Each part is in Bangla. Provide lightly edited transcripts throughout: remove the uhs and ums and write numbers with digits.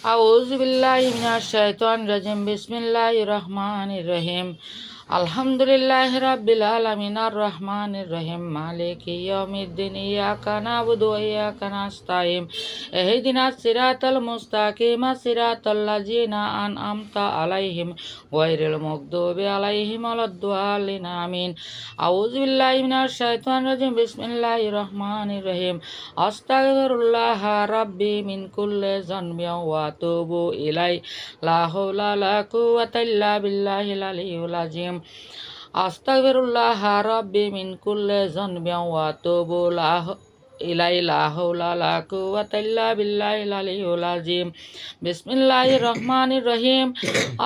أعوذ بالله من الشيطان الرجيم بسم الله الرحمن الرحيم الحمد لله رب العالمين الرحمن الرحيم مالك يوم الدين إياك نعبد وإياك نستعين اهدنا الصراط المستقيم صراط الذين أنعمت عليهم غير المغضوب عليهم ولا الضالين آمين أعوذ بالله من الشيطان الرجيم بسم الله الرحمن الرحيم أستغفر الله ربي من كل ذنب وأتوب إليه لا حول ولا قوة إلا بالله العلي العظيم আস্তাগফিরুল্লাহ রাব্বি মিন কুল্লি যানবিন ওয়া আতুবু ইলাইহি লা হাওলা ওয়া লা কুওয়াতা ইল্লা বিল্লাহিল আলিয়্যিল আযীম বিসমিল্লাহির রহমানির রহিম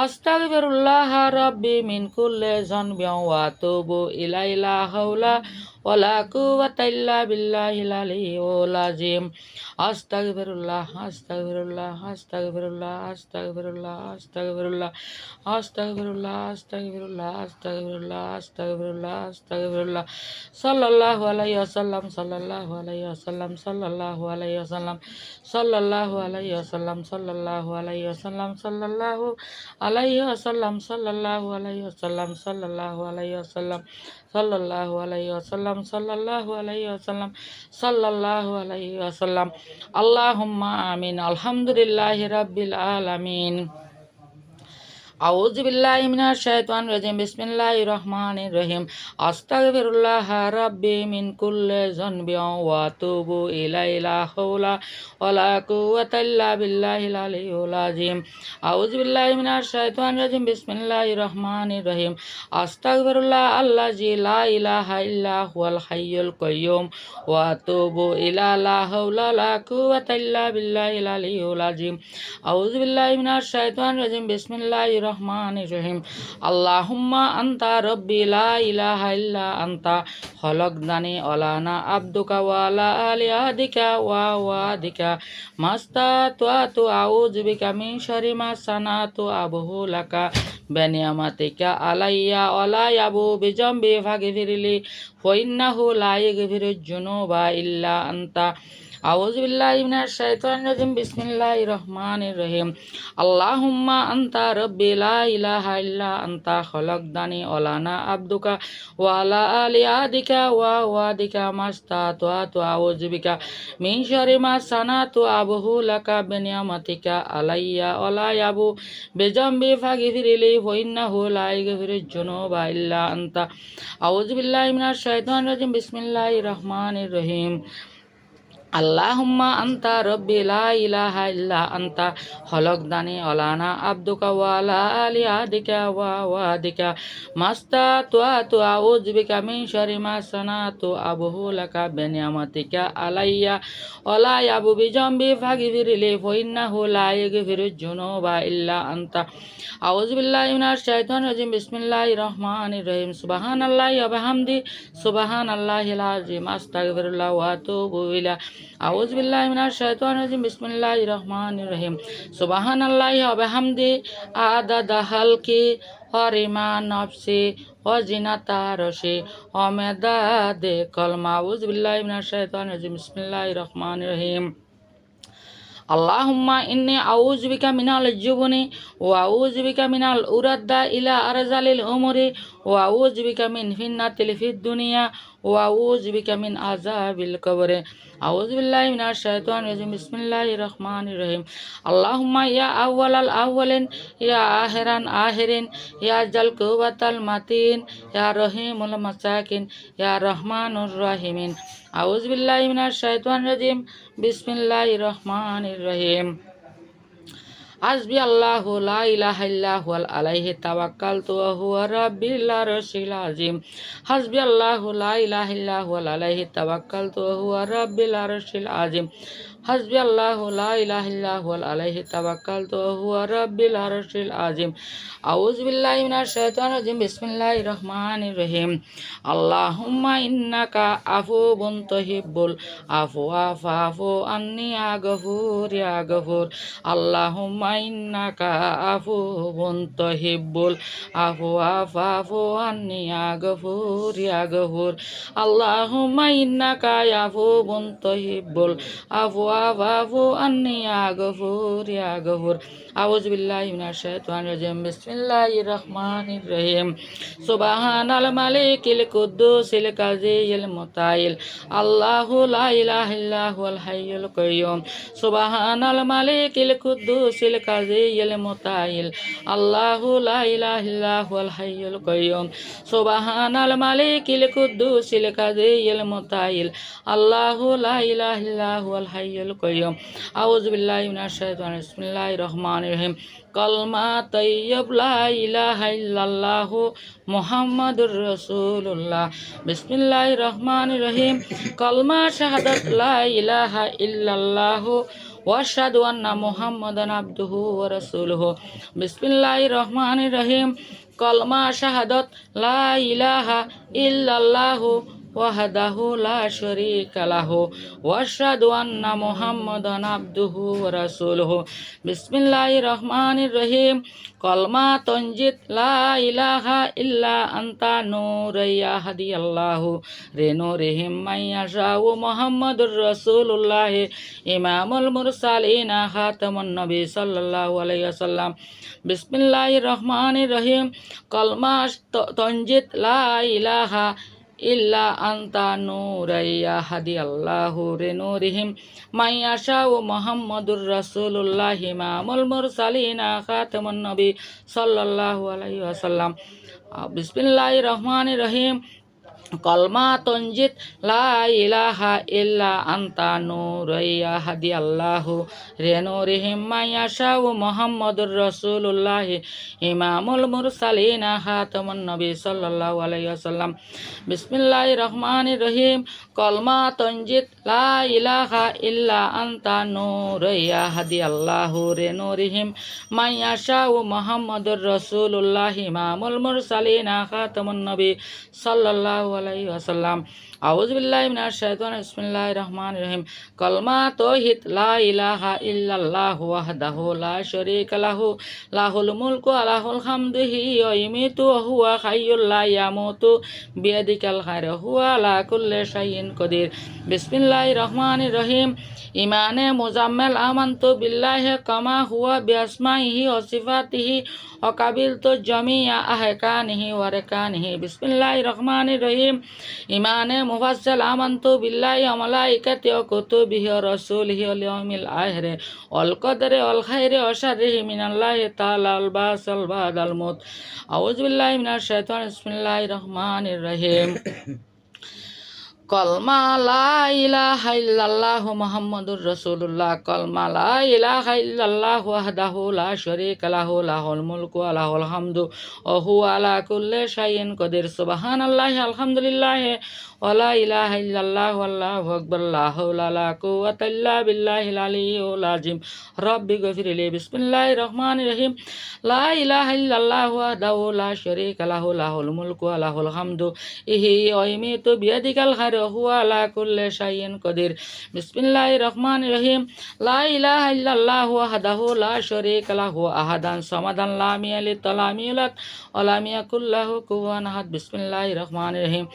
আস্তাগফিরুল্লাহ রাব্বি মিন কুল্লি যানবিন ওয়া আতুবু ইলাইহি লা হাওলা ওয়া লা কুওয়াতা ইল্লা বিল্লাহিল আলিয়্যিল আযীম আস্তাগফিরুল্লাহ আস্তাগফিরুল্লাহ আস্তাগফিরুল্লাহ আস্তাগফিরুল্লাহ আস্তাগফিরুল্লাহ আস্তাগফিরুল্লাহ আস্তাগফিরুল্লাহ আস্তাগফিরুল্লাহ আস্তাগফিরুল্লাহ আস্তাগফিরুল্লাহ সাল্লাল্লাহু আলাইহি ওয়াসাল্লাম সাল্লাল্লাহু আলাইহি ওয়াসাল্লাম সাল্লাল্লাহু আলাইহি ওয়াসাল্লাম সাল্লাল্লাহু আলাইহি ওয়াসাল্লাম সাল্লাল্লাহু আলাইহি ওয়াসাল্লাম সাল্লাল্লাহু আলাইহি ওয়াসাল্লাম সাল্লাল্লাহু আলাইহি ওয়াসাল্লাম সাল্লাল্লাহু আলাইহি ওয়াসাল্লাম সাল্লাল্লাহু আলাইহি ওয়াসাল্লাম সাল্লাল্লাহু আলাইহি ওয়াসাল্লাম সাল্লাল্লাহু আলাইহি ওয়াসাল্লাম আল্লাহুম্মা আমিন আলহামদুলিল্লাহি রাব্বিল আলামিন আউযু বিল্লাহি মিনাশ শাইতানির রাজিম বিসমিল্লাহির রহমানির রহিম আস্তাগফিরুল্লাহ রাব্বি মিন কুল্লি যানবিন ওয়া আতুবু ইলাইহি লা হাওলা ওয়া লা কুওয়াতা ইল্লা বিল্লাহিল আলিয়্যিল আযীম আউযু বিল্লাহি মিনাশ শাইতানির রাজিম বিসমিল্লাহির রহমানির রহিম আস্তাগফিরুল্লাহ আল্লাযী লা ইলাহা ইল্লা হুয়াল হাইয়ুল কাইয়্যুম ওয়া আতুবু ইলা লা হাওলা ওয়া লা কুওয়াতা ইল্লা বিল্লাহিল আলিয়্যিল আযীম আউযু বিল্লাহি মিনাশ শাইতানির রাজিম বিসমিল্লাহির রহমানির রহিম আল্লাহুম্মা আনতা রব্বি লা ইলাহা ইল্লা আনতা খলাকতানি ওয়া আনা আবদুকা ওয়া লা আলি আহদিকা ওয়া ওয়াদিকা মাস্তাতু আউযু বিকা মিন শাররি মা সানাতু আবহু লাকা বিনিয়ামাতিকা আলাইয়া ওয়া লা ইয়াবু বিজামবি ফাগফিরলি ফা ইন্নাহু লা ইয়াগফিরুজ যুনুবা ইল্লা আনতা আউযু বিল্লাহি মিনাশ শাইতানির রাজিম বিসমিল্লাহির রহমানির রহিম আল্লাহুম্মা আনতা রব্বি লা ইলাহা ইল্লা আনতা খলাকতানি ওয়া আনা আবদুকা ওয়া লা আলি আহদিকা ওয়া ওয়াদিকা মাস্তাতু আউযু বিকা মিন শাররি মা সানাতু আবহু লাকা বিনিয়ামাতিকা আলাইয়া ওয়া লা ইয়াবু বিজামবি ফাগফিরলি ফা ইন্নাহু লা ইয়াগফিরুজ যুনুবা ইল্লা আনতা আউযু বিল্লাহি মিনাশ শাইতানির রাজিম বিসমিল্লাহির রহমানির রহিম আল্লাহুম্মা আনতা রব্বি লা ইলাহা ইল্লা আনতা খলাকতানি ওয়া আনা আবদুকা ওয়া লা আলি আহদিকা ওয়া ওয়াদিকা মাস্তাতু আউযু বিকা মিন শাররি মা সানাতু আবহু লাকা বিনিয়ামাতিকা আলাইয়া ওয়া লা ইয়াবু বিজামবি ফাগফিরলি ফা ইন্নাহু লা ইয়াগফিরুজ যুনুবা ইল্লা আনতা আউযু বিল্লাহি মিনাশ শাইতানির রাজিম বিসমিল্লাহির রহমানির রহিম সুবহানাল্লাহি ওয়া বিহামদি সুবহানাল্লাহিল আযীম আস্তাগফিরুল্লাহ ওয়া আতুবু ইলাইহি আউযু বিল্লাহি মিনাশ শাইতানির রাজিম বিসমিল্লাহির রহমানির রহিম সুবহানাল্লাহি ওয়া বিহামদি আদাদা খালকি ওয়া রিমা নাফসি ওয়া জিনাতা আরশি ওয়া মিদাদে কলমা আউযু বিল্লাহি মিনাশ শাইতানির রাজিম বিসমিল্লাহির রহমানির রহিম আল্লাহুম্মা ইন্নী আউযু বিকা মিনাল জুবনি ওয়া আউযু বিকা মিনাল উরাদ্দা ইলা আরজালিল উমরি ওয়া আউযু বিকা মিন ফিতনাতিল ফিদ দুনিয়া ওয়া আউযু বিকা মিন আযাবিল কবর আউযু বিল্লাহি মিনাশ শাইতানির রাজিম বিসমিল্লাহির রহমানির রহিম আল্লাহুম্মা ইয়া আউওয়ালাল আউওয়ালিন ইয়া আখিরান আখিরিন ইয়া জাল কুওয়াতাল মাতিন ইয়া রহিমুল মাসাকিন ইয়া রহমানুর রহিমিন আউযু বিল্লাহি মিনাশ শাইতানির রাজিম বিসমিল্লাহির রহমানির রহিম হাসবি আল্লাহু লা ইলাহা ইল্লা হুয়া আলাইহি তাওয়াক্কালতু ওয়া হুয়া রাব্বিল আরশিল আযীম হাসবি আল্লাহু লা ইলাহা ইল্লা হুয়া আলাইহি তাওয়াক্কালতু ওয়া হুয়া রাব্বিল আরশিল আযীম হাসবি আল্লাহু লা ইলাহা ইল্লা হুয়া আলাইহি তাওয়াক্কালতু ওয়া হুয়া রাব্বিল আরশিল আযীম আউযু বিল্লাহি মিনাশ শাইতানির রাজিম বিসমিল্লাহির রহমানির রহিম আল্লাহুম্মা ইন্নাকা আফুবুন তুহিব্বুল আফওয়া ফাফু আন্নী ইয়া গফুর ইয়া গফুর আল্লাহুম্মা ইন্নাকা আফুবুন তুহিব্বুল আফওয়া ফাফু আন্নী ইয়া গফুর ইয়া গফুর আল্লাহুম্মা ইন্নাকা আফুবুন তুহিব্বুল আফওয়া ওয়াফু আন্নি ইয়া গফুর ইয়া গফুর। আউযু বিল্লাহি মিনাশ শাইতানির রাজিম। বিসমিল্লাহির রহমানির রহিম। সুবহানাল মালিকিল কুদ্দুসিল কাজিয়িল মুতাইল। আল্লাহু লা ইলাহা ইল্লা হুয়াল হাইয়ুল কাইয়্যুম। সুবহানাল মালিকিল কুদ্দুসিল কাজিয়িল মুতাইল। আল্লাহু লা ইলাহা ইল্লা হুয়াল হাইয়ুল কাইয়্যুম। সুবহানাল মালিকিল কুদ্দুসিল কাজিয়িল মুতাইল। আল্লাহু লা ইলাহা ইল্লা হুয়াল হাইয়ুল কাইয়্যুম। আউযু বিল্লাহি মিনাশ শাইতানির বিসমিল্লাহির রহমানির রহিম। কলমা তৈয়ব লা ইলাহা ইল্লাল্লাহু মুহাম্মাদুর রাসূলুল্লাহ। বিসমিল্লাহির রহমানির রহিম। কলমা শাহাদাত লা ইলাহা ইল্লাল্লাহু ওয়া আশহাদু আন্না মুহাম্মাদান আবদুহু ওয়া রাসূলুহু। বিসমিল্লাহির রহমানির রহিম। কলমা শাহাদাত লা ইলাহা ইল্লাল্লাহু ওয়াহদাহু লা শারীকা লাহু ওয়া আশহাদু আন্না মুহাম্মাদান আবদুহু ওয়া রাসূলুহু। বিসমিল্লাহির রহমানির রহিম। কলমা তনজিদ লা ইলাহা ইল্লা আনতা নূরাইয়া হাদিয়াল্লাহু রিনুরিহিম মাইয়াশাউ মুহাম্মাদুর রাসূলুল্লাহ ইমামুল মুরসালিন খাতামুন নবী সাল্লাল্লাহু আলাইহি ওয়াসাল্লাম। বিসমিল্লাহির রহমানির রহিম। কলমা তনজিদ লা ইলাহা ইল্লা আনতা নূরাইয়া হাদিয়াল্লাহু রিনুরিহিম মাইয়াশাউ মুহাম্মাদুর রাসূলুল্লাহ ইমামুল মুরসালিন খাতামুন নবী সাল্লাল্লাহু আলাইহি ওয়াসাল্লাম। বিসমিল্লাহির রহমানির রহিম। কলমা তনজিদ লা ইলাহা ইল্লা আনতা নূরাইয়া হাদিয়াল্লাহু রিনুরিহিম মাইয়াশাউ মুহাম্মাদুর রাসূলুল্লাহ ইমামুল মুরসালিন খাতামুন নবী সাল্লাল্লাহু আলাইহি ওয়াসাল্লাম। বিসমিল্লাহির রহমানির রহিম। কলমা তনজিদ লা ইলাহা ইল্লা আনতা নূরাইয়া হাদিয়াল্লাহু রিনুরিহিম মাইয়াশাউ মুহাম্মাদুর রাসূলুল্লাহ ইমামুল মুরসালিন খাতামুন নবী সাল্লাল্লাহু আলাইহি ওয়াসাল্লাম। আউযু বিল্লাহি মিনাশ শাইতানির বিসমিল্লাহির রহমানির রহিম। কলমা তাওহীদ লা ইলাহা ইল্লাল্লাহু ওয়াহদাহু লা শারীকা লাহু লাহুল মুলকু ওয়া লাহুল হামদু হিয়া ইউমীতু ওয়া হুয়া হাইয়্যুল লা ইয়ামুতু বিয়াদিকাল খায়রু হুয়া আলা কুল্লি শাইইন কাদির। বিসমিল্লাহির রহমানির রহিম। ইমানে মুজাম্মেল আমানতু বিল্লাহি কামা হুয়া বিআসমাইহি ওয়া সিফাতিহি ওয়া কাবিলতু জামিআ আহকানিহি ওয়া আরকানিহি। বিসমিল্লাহির রহমানির রহিম। ইমানে মুফাসসাল আমানতু বিল্লাহি ওয়া মালাইকাতিহি ওয়া কুতুবিহি ওয়া রাসূলিহি ওয়াল ইয়াউমিল আখির ওয়াল কদরি ওয়াল খাইরি ওয়া শাররিহি মিনাল্লাহি তাআলা ওয়াল বাসাল বাদাল মউত। আউযু বিল্লাহি মিনাশ শাইতানির বিসমিল্লাহির রহমানির রহিম। কলমা লা ইলাহা ইল্লাল্লাহু মুহাম্মাদুর রাসূলুল্লাহ। কলমা লা ইলাহা ইল্লাল্লাহু ওয়াহদাহু লা শারীকা লাহু লাহুল মুলকু ওয়া লাহুল হামদু ওয়া হুয়া আলা কুল্লি শাইইন কাদির। সুবহানাল্লাহি আলহামদুলিল্লাহি ওয়া লা ইলাহা ইল্লাল্লাহু আল্লাহু আকবার লা হাওলা ওয়া লা কুওয়াতা ইল্লা বিল্লাহিল আলিয়্যিল আযীম। রব্বি গফিরলি। বিসমিল্লাহির রহমানির রহিম। লা ইলাহা ইল্লাল্লাহু ওয়াহদাহু লা শারীকা লাহু লাহুল মুলকু ওয়া লাহুল হামদু ইহয়ি ওয়া ইউমীতু বিয়াদিকাল খায়রু ওয়া হুয়া আলা কুল্লি শাইইন কাদির। বিসমিল্লাহির রহমানির রহিম। লা ইলাহা ইল্লাল্লাহু ওয়াহদাহু লা শারীকা লাহু আহাদান সামাদান লাম ইয়ালিদ ওয়া লাম ইউলাদ ওয়া লাম ইয়াকুল লাহু কুফুওয়ান আহাদ। বিসমিল্লাহির রহমানির রহিম।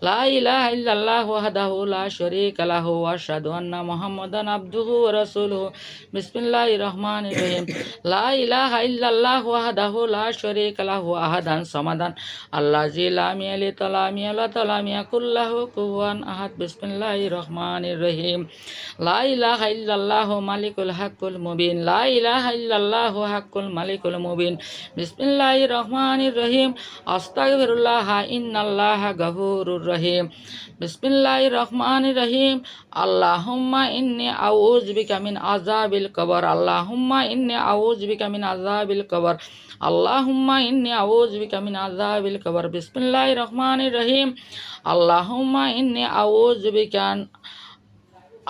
লা ইলাহা ইল্লাল্লাহু ওয়াহদাহু লা শারীকা লাহু ওয়া আশহাদু আন্না মুহাম্মাদান আবদুহু ওয়া রাসূলুহু। বিসমিল্লাহির রহমানির রহিম। লা ইলাহা ইল্লাল্লাহু ওয়াহদাহু লা শারীকা লাহু আহাদান সামাদান আল্লাযী লাম ইয়ালিদ ওয়া লাম ইউলাদ ওয়া লাম ইয়াকুল লাহু কুফুওয়ান আহাদ। বিসমিল্লাহির রহমানির রহিম। লা ইলাহা ইল্লাল্লাহু মালিকুল হাক্কুল মুবিন। লা ইলাহা ইল্লাল্লাহু হাক্কুল মালিকুল মুবিন। বিসমিল্লাহির রহমানির রহিম। আস্তাগফিরুল্লাহ ইন্নাল্লাহা গফুরুর রহিম। বিসমিল্লাহির রহমানির রহিম। আল্লাহুম্মা ইন্নী আউযু বিকা মিন আযাবিল কবর। আল্লাহুম্মা ইন্নী আউযু বিকা মিন আযাবিল কবর। আল্লাহুম্মা ইন্নী আউযু বিকা মিন আযাবিল কবর। বিসমিল্লাহির রহমানির রহিম। আল্লাহুম্মা ইন্নী আউযু বিকা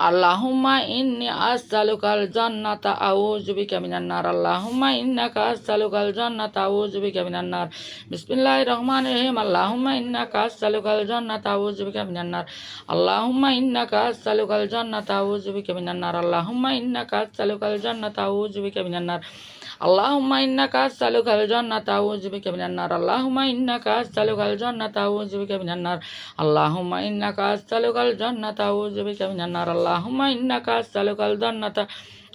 আল্লাহুম্মা ইন্নী আসআলুকাল জান্নাতা আউযু বিকা মিনান নার। আল্লাহুম্মা ইন্নাকা আসআলুকাল জান্নাতা আউযু বিকা মিনান নার। বিসমিল্লাহির রহমানির রহিম। আল্লাহুম্মা ইন্নাকা আসআলুকাল জান্নাতা আউযু বিকা মিনান নার। আল্লাহুম্মা ইন্নাকা আসআলুকাল জান্নাতা আউযু বিকা মিনান নার। আল্লাহুম্মা ইন্নাকা আসআলুকাল জান্নাতা আউযু বিকা মিনান নার। আল্লাহুম্মা ইন্নাকা আসআলুকাল জান্নাতা আউযু বিকা মিনান নার। আল্লাহুম্মা ইন্নাকা আসআলুকাল জান্নাতা আউযু বিকা মিনান নার। আল্লাহুম্মা ইন্নাকা আসআলুকাল জান্নাতা আউযু বিকা মিনান নার। আল্লাহুম্মা ইন্নাকা আসআলুকাল জান্নাতা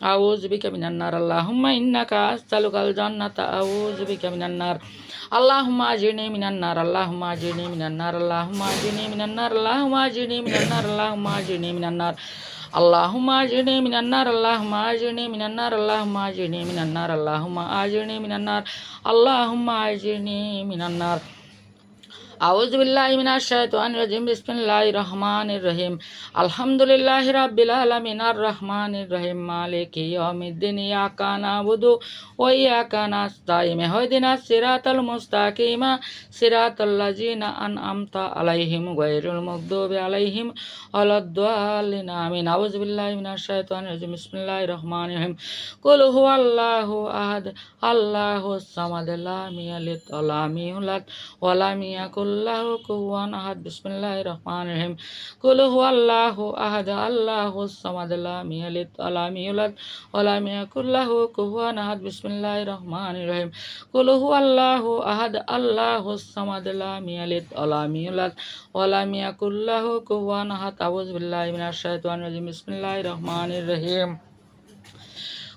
আউযু বিকা মিনান নার আল্লাহুম্মা ইন্নাকা আসআলুকাল জান্নাতা আউযু বিকা মিনান নার আল্লাহুম্মা আজিরনি মিনান নার আল্লাহুম্মা আজিরনি মিনান নার আল্লাহুম্মা আজিরনি মিনান নার আল্লাহুম্মা আজিরনি মিনান নার আল্লাহুম্মা আজিরনি মিনান নার আল্লাহুম্মা আজিরনি মিনান নার আল্লাহুম্মা আজিরনি মিনান নার আল্লাহুম্মা আজিরনি মিনান নার আল্লাহুম্মা আজিরনি মিনান নার আল্লাহুম্মা আজিরনি মিনান নার আউযু বিল্লাহি মিনাশ শাইতানির রাজিম বিসমিল্লাহির রহমানির রহিম আলহামদুলিল্লাহি রাব্বিল আলামিন আর রহমানির রহিম মালিকি ইয়াউমিদ্দিন ইয়াকা নাবুদু ওয়া ইয়াকা নাস্তাইন ইহদিনাস সিরাতাল মুস্তাকিম সিরাতাল লাযিনা আন'আমতা আলাইহিম গায়রিল মাগদুবি আলাইহিম ওয়ালাদ-দাল্লিন আমিন আউযু বিল্লাহি মিনাশ শাইতানির রাজিম বিসমিল্লাহির রহমানির রহিম কুল হুয়াল্লাহু আহাদ আল্লাহুস সামাদ লাম ইয়ালিদ ওয়া লাম ইউলাদ ওয়া লাম ইয়াকুল লাহু কুফুওয়ান আহাদ বিসমিল্লাহির রহমানির রহিম কুল হুয়াল্লাহু আহাদ আল্লাহুস সামাদ লাম ইয়ালিদ ওয়া লাম ইউলাদ ওয়া লাম ইয়াকুল লাহু কুফুওয়ান আহাদ বিসমিল্লাহির রহমানির রহিম কুল হুয়াল্লাহু আহাদ আল্লাহুস সামাদ লাম ইয়ালিদ ওয়া লাম ইউলাদ ওয়া লাম ইয়াকুল লাহু কুফুওয়ান আহাদ আউযু বিল্লাহি মিনাশ শাইতানির রাজিম বিসমিল্লাহির রহমানির রহিম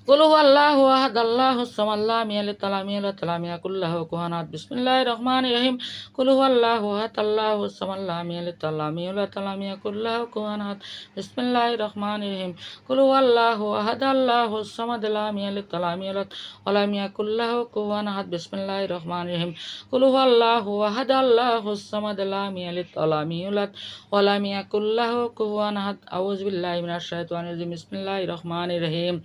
কুল হুয়াল্লাহু আহাদ আল্লাহুস সামাদ লাম ইয়ালিদ ওয়া লাম ইউলাদ ওয়া লাম ইয়াকুল লাহু কুফুওয়ান আহাদ বিসমিল্লাহির রহমানির রহিম কুল হুয়াল্লাহু আহাদ আল্লাহুস সামাদ লাম ইয়ালিদ ওয়া লাম ইউলাদ ওয়া লাম ইয়াকুল লাহু কুফুওয়ান আহাদ বিসমিল্লাহির রহমানির রহিম কুল হুয়াল্লাহু আহাদ আল্লাহুস সামাদ লাম ইয়ালিদ ওয়া লাম ইউলাদ ওয়া লাম ইয়াকুল লাহু কুফুওয়ান আহাদ বিসমিল্লাহির রহমানির রহিম কুল হুয়াল্লাহু আহাদ আল্লাহুস সামাদ লাম ইয়ালিদ ওয়া লাম ইউলাদ ওয়া লাম ইয়াকুল লাহু কুফুওয়ান আহাদ আউযু বিল্লাহি মিনাশ শাইতানির রাজিম বিসমিল্লাহির রহমানির রহিম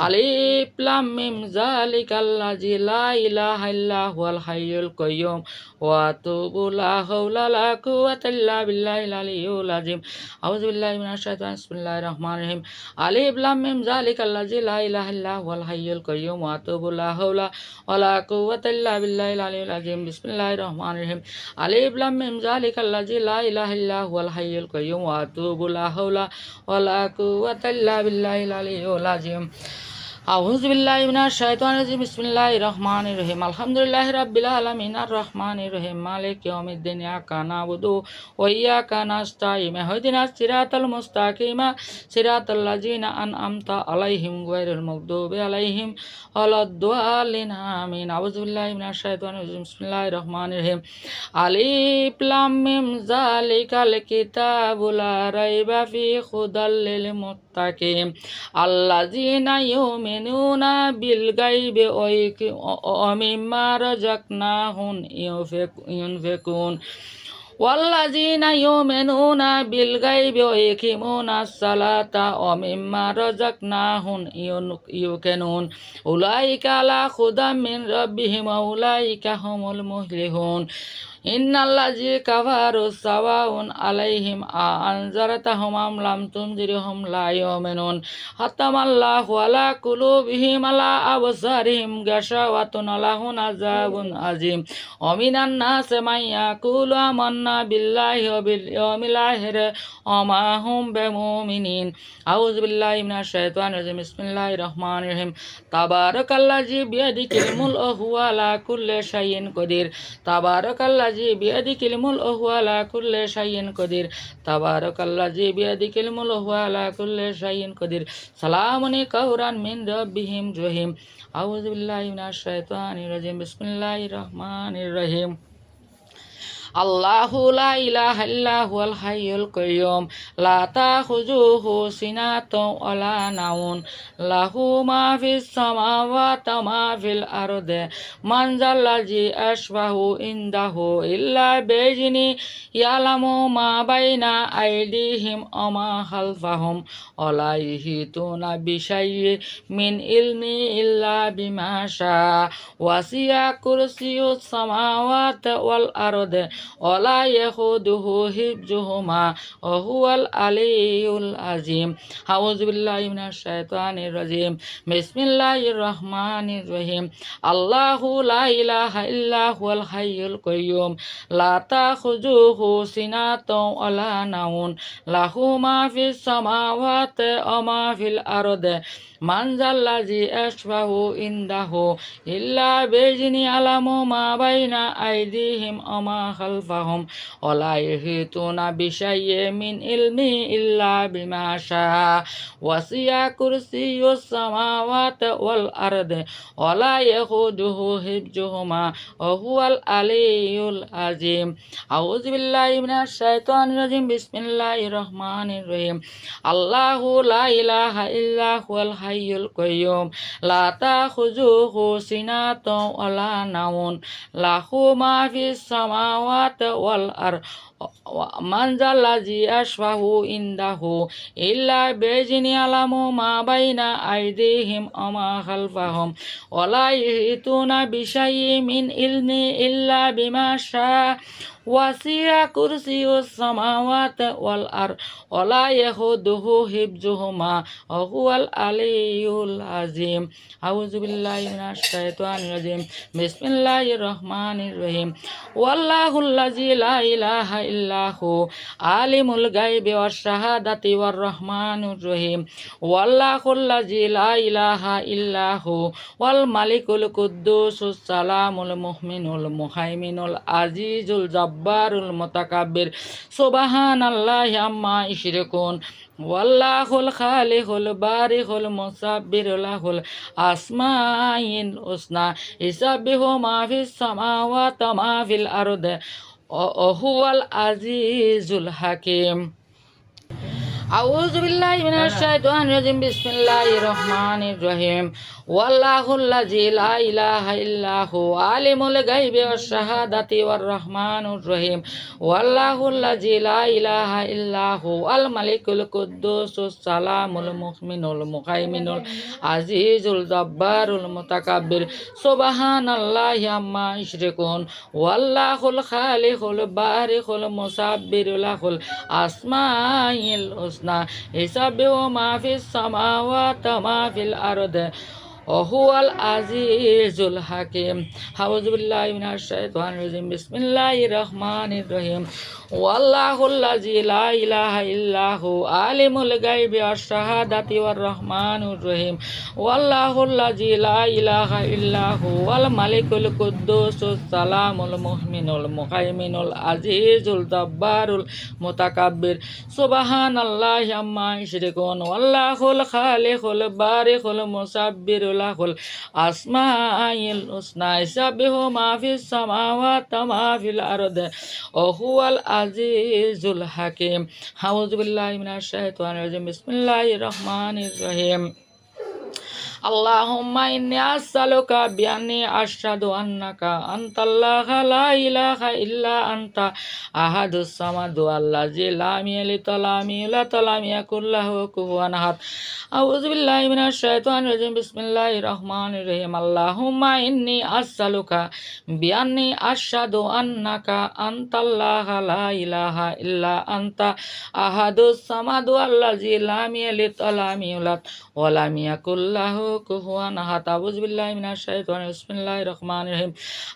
আলিফ লাম মিম যালিকাল্লাযী লা ইলাহা ইল্লা হুয়াল হাইয়ুল কাইয়্যুম ওয়া আতুবু লা হাওলা লা কুওয়াতা ইল্লা বিল্লাহিল আলিয়্যিল আযীম আউযু বিল্লাহি মিনাশ শাইতানির বিসমিল্লাহির রহমানির রহিম আলিফ লাম মিম যালিকাল্লাযী লা ইলাহা ইল্লা হুয়াল হাইয়ুল কাইয়্যুম ওয়া আতুবু লা হাওলা ওয়া লা কুওয়াতা ইল্লা বিল্লাহিল আলিয়্যিল আযীম বিসমিল্লাহির রহমানির রহিম আলিফ লাম মিম যালিকাল্লাযী লা ইলাহা ইল্লা হুয়াল হাইয়ুল কাইয়্যুম ওয়া আতুবু লা হাওলা ওয়া লা কুওয়াতা ইল্লা বিল্লাহিল আলিয়্যিল আযীম আউযু বিল্লাহি মিনাশ শাইতানির রাজিম বিসমিল্লাহির রহমানির রহিম আলহামদুলিল্লাহি রাব্বিল আলামিন আর রহমানির রহিম মালিকি ইয়াউমিদ্দিন ইয়াকা নাবুদু ওয়া ইয়াকা নাস্তাইন ইহদিনাস সিরাতাল মুস্তাকিম সিরাতাল লাযিনা আন'আমতা আলাইহিম গায়রিল মাগদুবি আলাইহিম ওয়ালাদ-দাল্লিন আমিন আউযু বিল্লাহি মিনাশ শাইতানির রাজিম বিসমিল্লাহির রহমানির রহিম আলিফ লাম মিম যালিকাল কিতাবু লা রাইবা ফিহি হুদাল লিল মুত্তাকিন আল্লাযিনা ইউমিনুনা বিল গায়বি ওয়া মিম্মা রাযাকনাহুম ইউনফিকুন ওয়াল্লাযিনা ইউমিনুনা বিল গায়বি ওয়া ইয়াকিমুনাস সালাতা ওয়া মিম্মা রাযাকনাহুম ইউনফিকুন উলাইকা আলা হুদাম মিন রাব্বিহিম ওয়া উলাইকা হুমুল মুফলিহুন ইন্নাল্লাযী কাফারু সাওয়াউন আলাইহিম আনজারতাহুম আম লাম তুনজিরহুম লা ইউমিনুন হাতামাল্লাহু আলা কুলুবিহিম আলা আবসারিহিম গাশাওয়াতুন লাহুম আযাবুন আযীম ওয়া মিনান নাসি মান ইয়াকুলু আমান্না বিল্লাহি ওয়া বিল ইয়াউমিল আখির ওয়া মা হুম বিমুমিনিন আউযু বিল্লাহি মিনাশ শাইতানির রাজিম বিসমিল্লাহির রহমানির রহিম তাবারাকাল্লাযী বিয়াদিহিল মুলকু ওয়া হুয়া আলা কুল্লি শাইইন কাদির তাবারাকাল্লাযী বিয়াদিহিল মুলকু ওয়া হুয়া আলা কুল্লি শাইইন কাদির তাবারাকাল্লাযী বিয়াদিহিল মুলকু ওয়া হুয়া আলা কুল্লি শাইইন কাদির সালামুন কাওরান মিন রাব্বিহিম রহিম আউযু বিল্লাহি মিনাশ শাইতানির রাজিম বিসমিল্লাহির রহমানির রহিম আল্লাহু লা ইলাহা ইল্লা হুয়াল হাইয়ুল কাইয়্যুম লা তাখুযুহু সিনাতুন ওয়া লা নাওম লাহু মা ফিস সামাওয়াতি ওয়া মা ফিল আরদি মান যাল্লাযী আশফাহু ইনদাহু ইল্লা বিইজনি ইয়ালামু মা বাইনা আইদিহিম ওয়া মা খালফাহুম ওয়া লা ইহিতুনা বিশাইইন মিন ইলমি ইল্লা বিমা শাআ ওয়াসি'a কুরসিয়ুস সামাওয়াতি ওয়াল আরদি ওয়ালা ইয়াহুদুহু হিফযুহুমা ওয়া হুয়াল আলিয়্যুল আযীম আউযু বিল্লাহি মিনাশ শাইতানির রাজীম বিসমিল্লাহির রহমানির রহিম আল্লাহু লা ইলাহা ইল্লা হুয়াল হাইয়ুল কাইয়্যুম লা তাখুযুহু সিনাতুন ওয়া লা নাওম লাহু মা ফিস সামাওয়াতি ওয়া মা ফিল আরদি মান যাল্লাযী ইয়াশফাউ ইনদাহু ইল্লা বিইذনি ইয়ালামু মা বাইনা আইদিহিম ওয়া মা খালফাহুম ওয়া লা ইউহিতুনা বিশাইয়্যিন মিন ইলমিহি ইল্লা বিমা শাআ ওয়াসি'a কুরসিয়্যুস সামাওয়াতি ওয়াল আরদি ওয়া লা ইয়াউদুহু হিফযুহুমা ওয়া হুয়াল আলিয়্যুল আযীম। আউযু বিল্লাহি মিনাশ শাইতানির রাজীম। বিসমিল্লাহির রহমানির রহিম। আল্লাহু লা ইলাহা ইল্লা হুয়াল হাইয়ুল কাইয়্যুম লা তাখুযুহু সিনাতুন ওয়া লা নাওmun লাহু মা ফিস সামাওয়াতি ওয়াল আরদ মান যাল্লাযী ইয়াশফাউ ইনদাহু ইল্লা বিইذনি ইয়ালামু মা বাইনা আইদিহিম ওয়া মা খালফাহুম ওয়া লা ইউহিতুনা বিশাইয়্যিন মিন ইলমিহি ইল্লা বিমা শাআ ওয়াসি'a কুরসিয়্যুস সামাওয়াতি ওয়াল আরদ ওয়া লা ইয়াউদুহু হিফযুহুমা ওয়া হুয়াল আলিয়্যুল আযীম। আউযু বিল্লাহি মিনাশ শাইতানির রাজীম। বিসমিল্লাহির রহমানির রহিম। ওয়াল্লাহুল্লাযী লা ইলাহা ইল্লা হু আলিমুল গায়বি ওয়াশ শাহাদাতি ওয়ার রহমানুর রহিম। ওয়াল্লাহুল্লাযী লা ইলাহা ইল্লা হু ওয়াল মালিকুল কুদ্দুসুস সালামুল মুমিনুল মুহাইমিনুল আজিজুল জাব্বারুল মুতাকাব্বির সুবহানাল্লাহি আম্মা ইউশরিকুন। ওয়াল্লাহুল খালিকুল বারিকুল মুসাব্বিরু লাহুল আসমাউল হুসনা ইউসাব্বিহু মা ফিস সামাওয়াতি ওয়া মা ফিল আরদি ওয়া হুয়াল আজিজুল হাকীম। আউযু বিল্লাহি মিনাশ শাইতানির রাজীম। বিসমিল্লাহির রহমানির রহিম। ওয়াল্লাহুল্লাযী লা ইলাহা ইল্লা হু আলিমুল গায়বি ওয়াশ শাহাদাতি ওয়ার রহমানুর রহিম। ওয়াল্লাহুল্লাযী লা ইলাহা ইল্লা হু আল মালিকুল কুদ্দুসুস সালামুল মুমিনুল মুহাইমিনুল আজিজুল জাব্বারুল মুতাকাব্বির সুবহানাল্লাহি আম্মা ইউশরিকুন। ওয়াল্লাহুল খালিকুল বারিকুল মুসাব্বিরু লাহুল আসমাউল হুসনা ইউসাব্বিহু মা ফিস সামাওয়াতি ওয়া মা ফিল আরদি ওয়া হুয়াল আজিজুল হাকীম। আউযু বিল্লাহি মিনাশ শাইতানির রাজীম। বিসমিল্লাহির রহমানির রহিম। ওয়াল্লাহুল্লাযী লা ইলাহা ইল্লা হু আলিমুল গায়বি ওয়াশ শাহাদাতি ওয়ার রহমানুর রহিম। ওয়াল্লাহুল্লাযী লা ইলাহা ইল্লা হু ওয়াল মালিকুল কুদ্দুসুস সালামুল মুমিনুল মুহাইমিনুল আজিজুল জাব্বারুল মুতাকাব্বির সুবহানাল্লাহি আম্মা ইউশরিকুন। ওয়াল্লাহুল খালিকুল বারিকুল মুসাব্বিরু লাহুল আসমাউল হুসনা ইউসাব্বিহু মা ফিস সামাওয়াতি ওয়া মা ফিল আরদি ওয়া হুয়াল আজিজুল হাকীম। আউযু বিল্লাহি মিনাশ শাইতানির রাজীম। বিসমিল্লাহির রহমানির রহিম। আল্লাহুম্মা ইন্নী আসআলুকা বিআন্নী আশহাদু আন্নাকা আনতাল্লাহু লা ইলাহা ইল্লা আনতা আহাদুস সামাদু আল্লাযী লাম ইয়ালিদ ওয়া লাম ইউলাদ ওয়া লাম ইয়াকুল লাহু কুফুওয়ান আহাদ। আউযু বিল্লাহি মিনাশ শাইতানির রাজীম। বিসমিল্লাহির রহমানির রহিম। আল্লাহুম্মা ইন্নী আসআলুকা বিআন্নী আশহাদু আন্নাকা আনতাল্লাহু লা ইলাহা ইল্লা আনতা আহাদুস সামাদু আল্লাযী লাম ইয়ালিদ ওয়া লাম ইউলাদ ওয়া লাম ইয়াকুল লাহু কুফুওয়ান আহাদ। আউযু বিল্লাহি মিনাশ শাইতানির বিসমিল্লাহির রহমানির রহিম।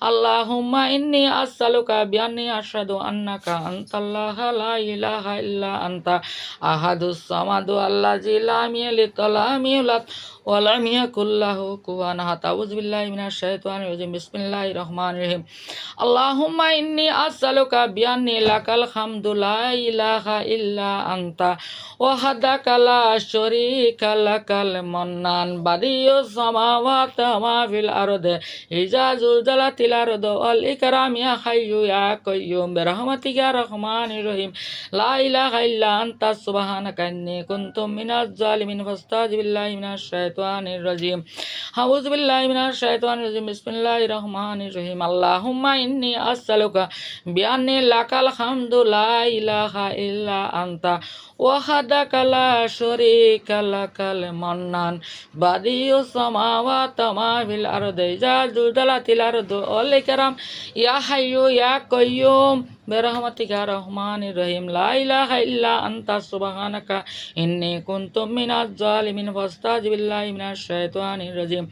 আল্লাহুম্মা ইন্নী আসআলুকা বিআন্নী আশহাদু আন্নাকা আনতাল্লাহু লা ইলাহা ইল্লা আনতা আহাদুস সামাদু আল্লাযী লাম ইয়ালিদ ওয়া লাম ইউলাদ ওয়া লাম ইয়াকুল লাহু কুফুওয়ান আহাদ। আউযু বিল্লাহি মিনাশ শাইতানির রাজীম। বিসমিল্লাহির রহমানির রহিম। আল্লাহুম্মা ইন্নী আসআলুকা বিআন্নী লাকাল হামদু লা ইলাহা ইল্লা আনতা ওয়াহদাকা লা শারীকা লাকাল মান্নান বাদিয়ুস সামাওয়াতি ওয়া মা ফিল আরদি ইযা যুলজালাতিল আরদু ওয়াল ইকরাম ইয়া হাইয়্যু ইয়া কাইয়্যুম বিরহমাতিকা ইয়া রহমানির রহিম। লা ইলাহা ইল্লা আনতা সুবহানাকা ইন্নী কুনতু মিনাজ জালিমিন। ফাস্তাগফির বিল্লাহি মিনাশ শাইতানির রাজীম। আউযু বিল্লাহি মিনাশ শাইতানির রাজীম। বিসমিল্লাহির রহমানির রহিম। আল্লাহুম্মা ইন্নী আসআলুকা বিআন্নী লাকাল হামদু লা ইলাহা ইল্লা আনতা ওয়াহদাকা লা শারীকা লাকাল মান্নান বাদিয়ুস সামাওয়াতি ওয়া মা ফিল আরদি ইযা যুলজালাতিল আরদু ওয়াল ইকরাম ইয়া হাইয়্যু ইয়া কাইয়্যুম বিরহমাতিকা ইয়া রহমানির রহিম। লা ইলাহা ইল্লা আনতা সুবহানাকা ইন্নী কুনতু মিনাজ জালিমিন। ফাস্তাগফির বিল্লাহি মিনাশ শাইতানির রাজীম।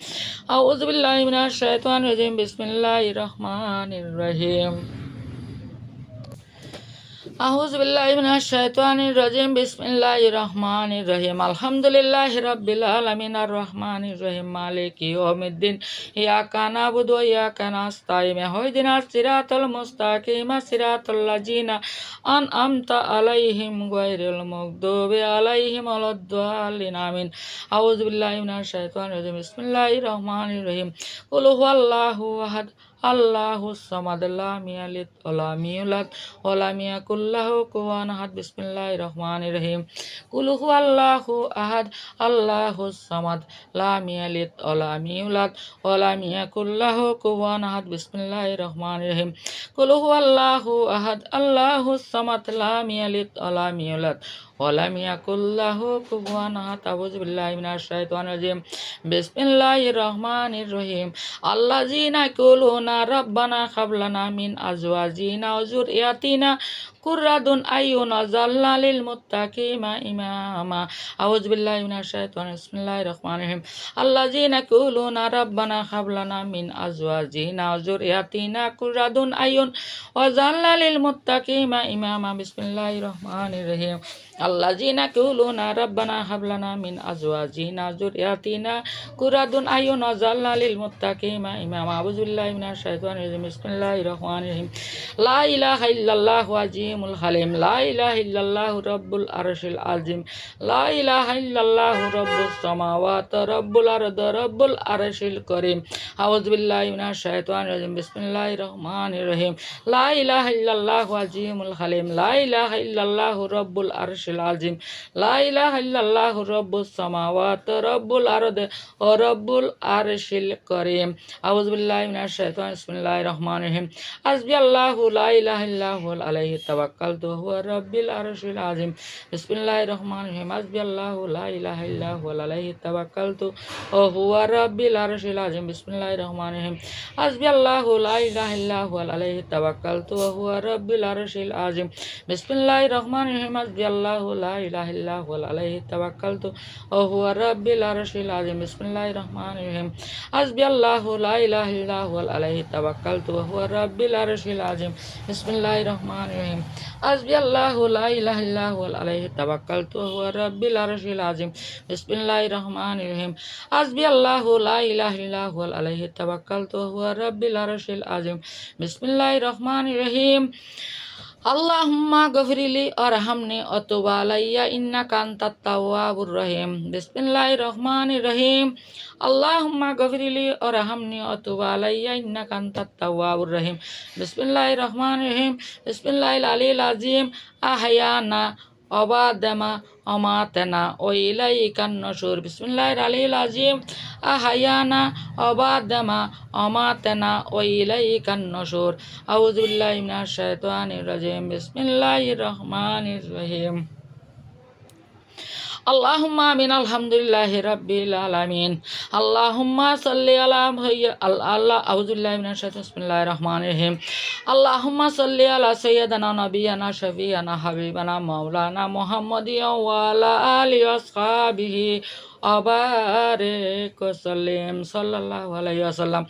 আউযু বিল্লাহি মিনাশ শাইতানির রাজীম। বিসমিল্লাহির রহমানির রহিম। আউযু বিল্লাহি মিনাশ শাইতানির রাজিম বিসমিল্লাহির রহমানির রহিম আলহামদুলিল্লাহি রাব্বিল আলামিন আর রহমানির রহিম মালিকি ইয়াউমিদ্দিন ইয়াকা না'বুদু ওয়া ইয়াকা নাস্তাইন ইহদিনাস সিরাতাল মুস্তাকিম সিরাতাল লাযিনা আন'আমতা আলাইহিম গায়রিল মাগদুবি আলাইহিম ওয়ালাদ-দাল্লিন আমিন আউযু বিল্লাহি মিনাশ শাইতানির রাজিম বিসমিল্লাহির রহমানির রহিম কুল হুয়াল্লাহু আহাদ আল্লাহুস সামাদ লাম ইয়ালিদ ওয়া লাম ইউলাদ ওয়া লাম ইয়াকুল লাহু কুফুওয়ান আহাদ বিসমিল্লাহির রহমানির রহিম কুল হুয়াল্লাহু আহাদ আল্লাহুস সামাদ লাম ইয়ালিদ ওয়া লাম ইউলাদ ওয়া লাম ইয়াকুল লাহু কুফুওয়ান আহাদ বিসমিল্লাহির রহমানির রহিম কুল হুয়াল্লাহু আহাদ আল্লাহুস সামাদ লাম ইয়ালিদ ওয়া লাম ইউলাদ ওয়া লাম ইয়াকুল লাহু কুফুওয়ান আহাদ আউযু বিল্লাহি মিনাশ শাইতানির রাজিম বিসমিল্লাহির রহমানির রহিম আল্লাযীনা ইয়াকুলুনা রাব্বানা হাব লানা মিন আজওয়াজিনা ওয়া যুররিয়াতিনা কুররাতুন আয়ুন ওয়াজআলনা লিল মুত্তাকিনা ইমামা আউযু বিল্লাহি মিনাশ শাইতানির বিসমিল্লাহির রহমানির রহিম আল্লাযীনা ইয়াকুলুনা রাব্বানা হাব লানা মিন আজওয়াজিনা ওয়া যুররিয়াতিনা কুররাতুন আয়ুন ওয়াজআলনা লিল মুত্তাকিনা ইমামা বিসমিল্লাহির রহমানির রহিম আল্লাযীনা ইয়াকুলুনা রাব্বানা হাব লানা মিন আজওয়াজিনা ওয়া যুররিয়াতিনা কুররাতুন আয়ুন ওয়াজআলনা লিল মুত্তাকিনা ইমামা আউযু বিল্লাহি মিনাশ শাইতানির রাজিম বিসমিল্লাহির রহমানির রহিম লা ইলাহা ইল্লাল্লাহু আজিমুল হালিম লা ইলাহা ইল্লাল্লাহু রাব্বুল আরশিল আযীম লা ইলাহা ইল্লাল্লাহু রাব্বুস সামাওয়াতি রাব্বুল আরদি রাব্বুল আরশিল কারীম আউযু বিল্লাহি মিনাশ শাইতানির রাজিম বিসমিল্লাহির রহমানির রহিম লা ইলাহা ইল্লাল্লাহু আজিমুল হালিম লা ইলাহা ইল্লাল্লাহু রাব্বুল আরশিল আযীম লা ইলাহা ইল্লাল্লাহু রাব্বুস সামাওয়াতি রাব্বুল আরদি ওয়া রাব্বুল আরশিল কারীম আউযু বিল্লাহি মিনাশ শাইতানির বিসমিল্লাহির রহমানির রহিম হাসবিয়াল্লাহু লা ইলাহা ইল্লা হুয়া আলাইহি তাওয়াক্কালতু হুয়া রাব্বিল আরশিল আযীম বিসমিল্লাহির রহমানির রহিম হাসবিয়াল্লাহু লা ইলাহা ইল্লা হুয়া আলাইহি তাওয়াক্কালতু হুয়া রাব্বিল আরশিল আযীম বিসমিল্লাহির রহমানির রহিম হাসবিয়াল্লাহু লা ইলাহা ইল্লা হুয়া আলাইহি তাওয়াক্কালতু হুয়া রাব্বিল আরশিল আযীম বিসমিল্লাহির রহমানির রহিম হাসবিয়াল্লাহু লা ইলাহা ইল্লা হুয়া আলাইহি তাওয়াক্কালতু হুয়া রাব্বিল আরশিল আযীম বিসমিল্লাহির রহমানির রহিম হাসবিয়াল্লাহু লা ইলাহা ইল্লা হুয়া আলাইহি তাওয়াক্কালতু হুয়া রাব্বিল আরশিল আযীম বিসমিল্লাহির রহমানির রহিম হাসবিয়াল্লাহু লা ইলাহা ইল্লা হুয়া আলাইহি তাওয়াক্কালতু হুয়া রাব্বিল আরশিল আযীম বিসমিল্লাহির রহমানির রহিম হাসবিয়াল্লাহু লা ইলাহা ইল্লা হুয়া আলাইহি তাওয়াক্কালতু হুয়া রাব্বিল আরশিল আযীম বিসমিল্লাহির রহমানির রহিম আল্লাহুম্মা গফিরলি ওয়ারহামনি ওয়াতুব আলাইয়া ইন্নাকা আনতাত তাওয়াবুর রহিম বিসমিল্লাহির রহমানির রহিম আল্লাহুম্মা গফিরলি ওয়ারহামনি ওয়াতুব আলাইয়া ইন্নাকা আনতাত তাওয়াবুর রহিম বিসমিল্লাহির রহমানির রহিম বিসমিল্লাহিল আলিয়্যিল আযীম আহয়ানা অবাদামা অমাতেনা ও ইলাইকান নুশুর বিসমিল্লাহির আলিয়্যিল আযীম আহয়ানা অবাদামা অমাতেনা ও ইলাইকান নুশুর আউযু বিল্লাহি মিনাশ শাইতানির রাজিম বিসমিল্লাহির রহমানির রহিম আল্লাহুম্মা আমিন আলহামদুলিল্লাহি রাব্বিল আলামিন আল্লাহুম্মা সাল্লি আলা আল্লাহ আউযু বিল্লাহি মিনাশ শাইতানির বিসমিল্লাহির রহমানির রহিম আল্লাহুম্মা সাল্লি আলা সাইয়্যিদিনা নাবিয়িনা শাফিয়ানা হাবিবানা মাওলানা মুহাম্মাদিন ওয়া আলা আলিহি ওয়া আসহাবিহি আবারিক ওয়া সাল্লিম সাল্লাল্লাহু আলাইহি ওয়াসাল্লাম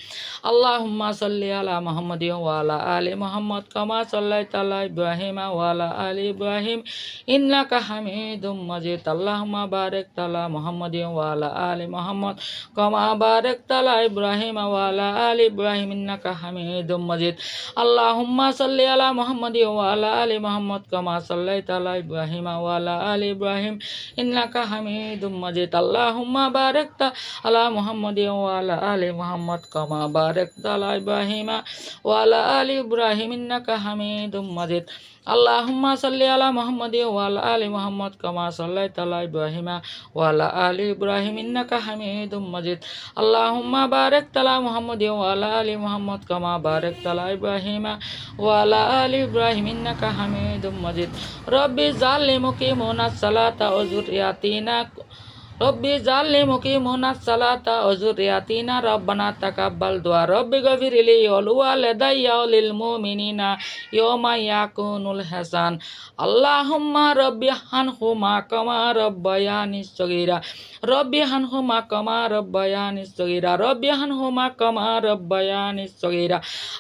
আল্লাহুম্মা সাল্লি আলা মুহাম্মাদিন ওয়া আলা আলি মুহাম্মদ কামা সাল্লাইতা আলা ইব্রাহিম ওয়া আলা আলি ইব্রাহিম ইন্নাকা হামিদুম মাজিদ আল্লাহুম্মা বারিক আলা মুহাম্মাদিন ওয়া আলা আলি মুহাম্মদ কামা বারাকতা আলা ইব্রাহিম ওয়া আলা আলি ইব্রাহিম ইন্নাকা হামিদুম মাজিদ আল্লাহুম্মা সাল্লি আলা মুহাম্মাদিন ওয়া আলা আলি মুহাম্মদ কামা সাল্লাইতা আলা ইব্রাহিম ওয়া আলা আলি ইব্রাহিম ইন্নাকা হামিদুম মাজিদ আল্লাহুম্মা বারিক আলা মুহাম্মাদিন ওয়া আলা আলি মুহাম্মদ কামা বারাকতা আলা ইব্রাহিম ওয়া আলা আলি ইব্রাহিম ইন্নাকা হামিদুম মাজিদ আল্লাহুম্মা সাল্লি আলা মুহাম্মাদিন ওয়া আলা আলি মুহাম্মদ কামা সাল্লাইতা আলা ইব্রাহিম ওয়া আলা আলি ইব্রাহিম ইন্নাকা হামিদুম মাজিদ আল্লাহুম্মা বারিক আলা মুহাম্মাদিন ওয়া আলা আলি মুহাম্মদ কামা বারাকতা আলা ইব্রাহিম ওয়া আলা আলি ইব্রাহিম ইন্নাকা হামিদুম মাজিদ রব্বি জাল্লি মুকিমুনাস সালাতা ওয়া যুররিয়াতিনা রব্বি জাল্লি মুকিমুনাস সালাতা ওয়া যুররিয়াতিনা রব্বানা তাকাব্বাল দুআ রব্বি গফিরলি ওয়া লিওয়ালিদাইয়া ওয়া লিল মুমিনিনা ইয়াওমা ইয়াকুনুল হিসান আল্লাহুম্মা রব্বি হানহুমা কামা রব্বায়ানি সগীরা রব্বি হানহুমা কামা রব্বায়ানি সগীরা রব্বি হানহুমা কামা রব্বায়ানি সগীরা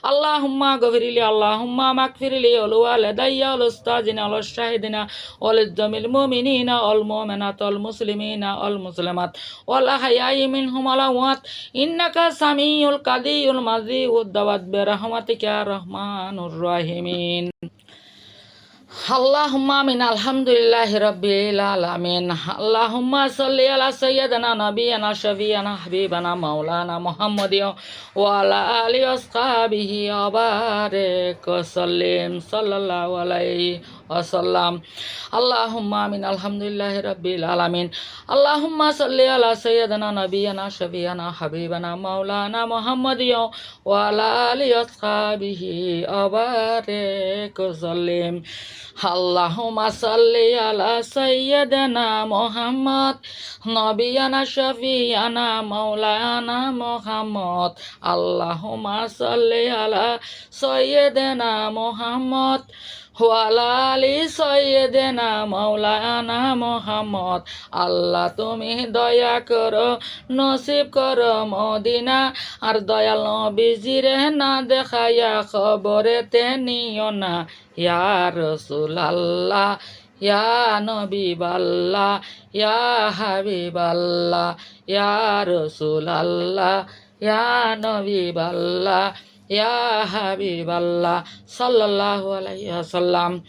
আল্লাহুম্মা গফিরলি আল্লাহুম্মা মাগফিরলি ওয়া লিওয়ালিদাইয়া ওয়াল উস্তাযিনা ওয়াল শাহিদিনা ওয়াল জামিল মুমিনিনা ওয়াল মুমিনাত ওয়াল মুসলিমিনা ওয়াল মুসলিমাত ওয়াল আহইয়াই মিনহুম ওয়াল আমওয়াত ইন্নাকা সামিউল কাদিউল মাজিউদ দাওয়াত বিরহমাতিকা ইয়া রহমানুর রাহিমিন আল্লাহুম্মা আমিন আলহামদুলিল্লাহি রাব্বিল আলামিন আল্লাহুম্মা সাল্লি আলা সাইয়্যিদিনা নাবিয়িনা শাফিয়ানা হাবিবানা মাওলানা মুহাম্মাদিন ওয়া আলা আলিহি ওয়া আসহাবিহি ওয়া বারিক ওয়া সাল্লিম সাল্লাল্লাহু আলাইহি ওয়া সাল্লাম আল্লাহুম্মা আমিন আলহামদুলিল্লাহি রাব্বিল আলামিন আল্লাহুম্মা সাল্লি আলা সাইয়্যিদিনা নাবিয়িনা শাফিয়ানা হাবিবানা মাওলানা মুহাম্মাদিন ওয়া আলা আলিহি ওয়া আসহাবিহি ওয়া বারিক ওয়া সাল্লিম আল্লাহুম্মা সাল্লি আলা সাইয়্যিদিনা মুহাম্মদ নবিয়ানা শাফিয়ানা মাওলানা মুহাম্মদ আল্লাহুম্মা সাল্লি আলা সাইয়্যিদিনা মুহাম্মদ ওয়া আলা আলি সাইয়্যিদিনা মাওলানা মুহাম্মদ আল্লাহ তুমি দয়া করো নসিব করো মদিনা আর দয়াল নবীজিরে না দেখাইয়া খবরেতে নিও না ইয়া রাসূলুল্লাহ ইয়া নবীবাল্লাহ ইয়া হাবিবাল্লাহ ইয়া রাসূলুল্লাহ ইয়া নবীবাল্লাহ ইয়া হাবিবাল্লাহ সাল্লাল্লাহু আলাইহি ওয়াসাল্লাম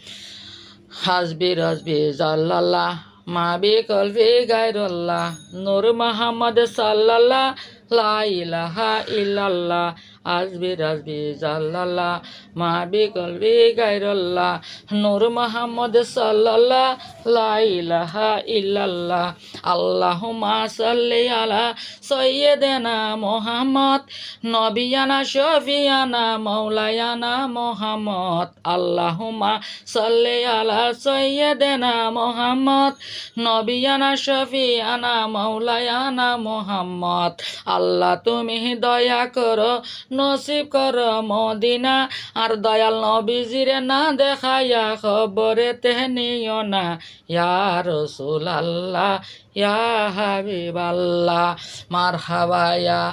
হাসবি রাসবি জাল্লাল্লাহ মা বি কলবি গায়রুল্লাহ নূর মুহাম্মদ সাল্লাল্লাহ লা ইলাহা ইল্লাল্লাহ হাসবি রাসবি জাল্লাল্লাহ মা বি কলবি গায়রুল্লাহ নূর মুহাম্মদ সাল্লাল্লাহ লা ইলাহা ইল্লাল্লাহ আল্লাহুম্মা সাল্লি আলা সাইয়্যিদিনা মুহাম্মদ নবিয়ানা শাফিয়ানা মাওলানা মুহাম্মদ আল্লাহুম্মা সাল্লি আলা সাইয়্যিদিনা মুহাম্মদ নবিয়ানা শাফিয়ানা মাওলানা মুহাম্মদ আল্লাহ তুমি দয়া করো নসিব করো মদিনা আর দয়াল নবীজিরে না দেখাইয়া খবরেতে নিও না ইয়া রাসূলুল্লাহ ইয়া হাবিবাল্লাহ মারহাবা ইয়া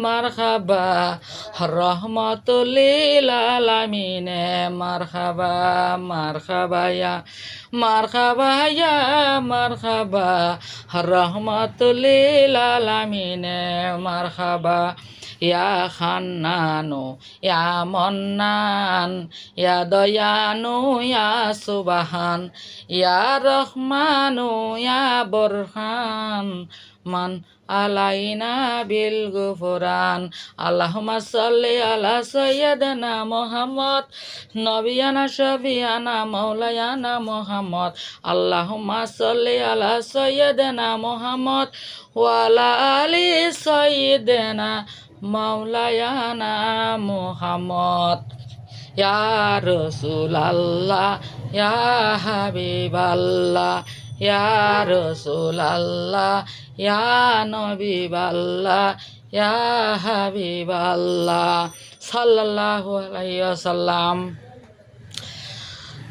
মারহাবা রহমাতুল লিল আলামিন মারহাবা ইয়া মারহাবা রহমাতুল লিল আলামিন মারহাবা ইয়া খান্নানু ইয়া মন্নান ইয়া দয়ানু ইয়া সুবহান ইয়া রহমানু ইয়া বুরহান মান আলাইনা বিল গুফরান আল্লাহুম্মা সাল্লি আলা সাইয়্যিদিনা মুহাম্মদ নবিয়ানা শাফিয়ানা মাওলানা মুহাম্মদ আল্লাহুম্মা সাল্লি আলা সাইয়্যিদিনা মুহাম্মদ ওয়া আলা আলি সাইয়্যিদিনা মাওলানা মুহাম্মদ ইয়া রাসূলুল্লাহ ইয়া হাবিবাল্লাহ ইয়া রাসূলুল্লাহ ইয়া নবীবাল্লাহ ইয়া হাবিবাল্লাহ সাল্লাল্লাহু আলাইহি ওয়াসাল্লাম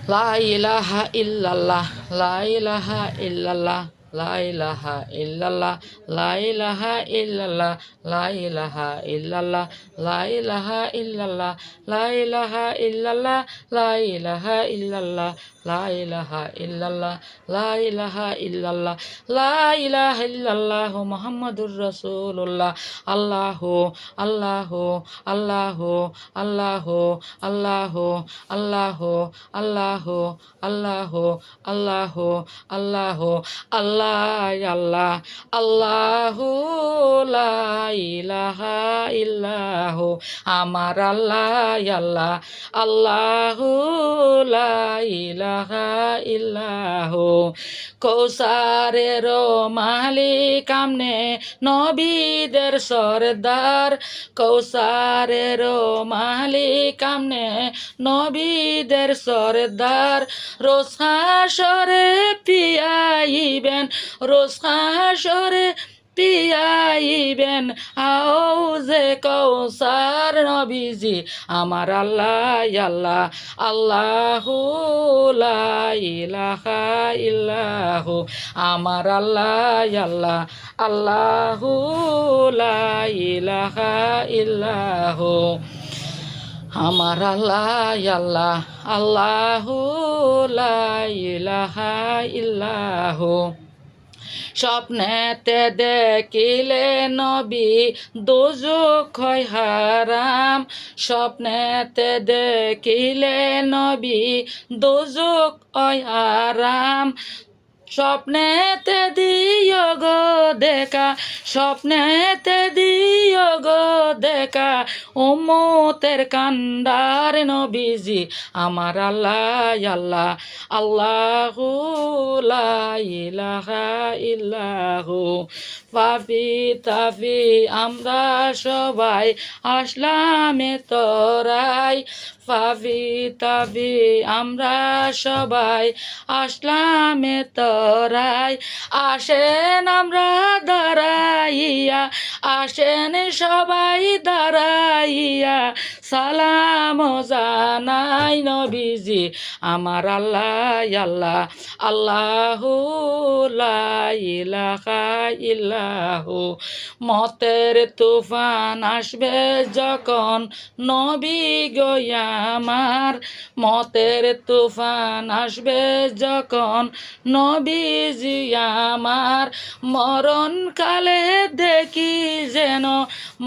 লা ইলাহা ইল্লাল্লাহ লা ইলাহা ইল্লাল্লাহ লা ইলাহা ইল্লাল্লাহ লা ইলাহা ইল্লাল্লাহ লা ইলাহা ইল্লাল্লাহ লা ইলাহা ইল্লাল্লাহ লা ইলাহা ইল্লাল্লাহ লা ইলাহা ইল্লাল্লাহ লা ইলাহা ইল্লাল্লাহ লা ইলাহা ইল্লাল্লাহ লা ইলাহা ইল্লাল্লাহ মুহাম্মাদুর রাসূলুল্লাহ আল্লাহু আল্লাহু আল্লাহু আল্লাহু আল্লাহু আল্লাহু আল্লাহু আল্লাহু আল্লাহু আল্লাহু আল্লাহ আল্লাহ আল্লাহ আল্লাহু লা ইলাহা ইল্লাহু আমার আল্লাহ আল্লাহ আল্লাহু লা ইলাহা ইল্লাহু কৌসারের মালিক আমনে নবীদের সরদার কৌসারের মালিক আমনে নবীদের সরদার রোজ হাসরে পিয়াইবেন রোজ হাসরে পিয়াইবেন আউজে কৌসার নবীজি আমার আল্লাহ আল্লাহ আল্লাহু লা ইলাহা ইল্লাহু আমার আল্লাহ আল্লাহ আল্লাহু লা ইলাহা ইল্লাহু আমার আল্লাহ আল্লাহ আল্লাহু লা ইলাহা ইল্লাহু স্বপ্নেতে দেখিলে নবী দোজখ হয় হারাম স্বপ্নেতে দেখিলে নবী দোজখ হয় হারাম স্বপ্নেতে দিও গো দেখা স্বপ্নেতে দিও গো দেখা উম্মতের কান্ডার নবীজি আমার আল্লাহ আল্লাহ আল্লাহু লা ইলাহা ইল্লাহু পাপি তাপি আমরা সবাই আসলামে তোরাই পাপি তাপি আমরা সবাই আসলামে তোরাই আসেন আমরা দাঁড়াইয়া আসেন সবাই দাঁড়াইয়া সালাম জানাই নবীজি আমার আল্লাহ আল্লাহ আল্লাহু লা ইলাহা ইল্লাহু মতের তুফান আসবে যখন নবী গো আমার মতের তুফান আসবে যখন নবীজি আমার মরণ কালে দেখি যেন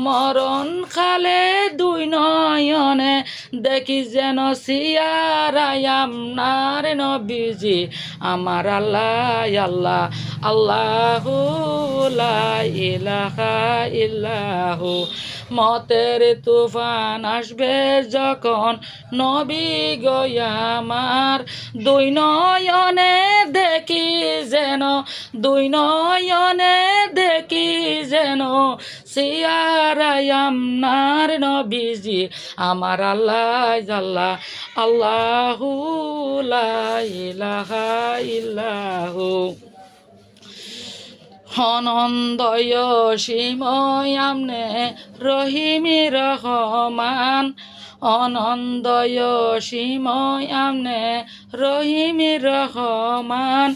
মরণ কালে দুই নয়নে দেখি যেন সিয়ারায় আপনার নবীজি আমার আল্লাহ আল্লাহ আল্লাহু লা ইলাহা ইল্লাহু মতের তুফান আসবে যখন নবী গো আমার দুই নয়নে দেখি যেন দুই নয়নে দেখি যেন সিয়ারায় আপনার নবীজি আমার আল্লাহ আল্লাহ আল্লাহু লা ইলাহা ইল্লাহু অনন্দয় সীময় আমনে রহিমি রহমান অনন্দয় সীময় আমনে রহিমি রহমান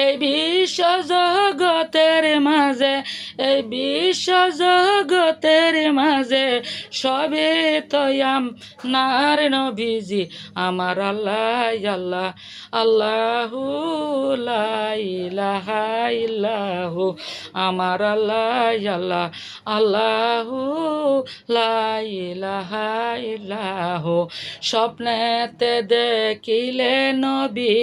এই বিশ্ব জগতের মাঝে এই বিশ্ব জগতের মাঝে সবে তয়াম নার নবীজি আমার আল্লাহ আল্লাহ আল্লাহু লা ইলাহা ইল্লাহু আমার আল্লাহ আল্লাহ আল্লাহু লা ইলাহা ইল্লাহু স্বপ্নেতে দেখিলে নবী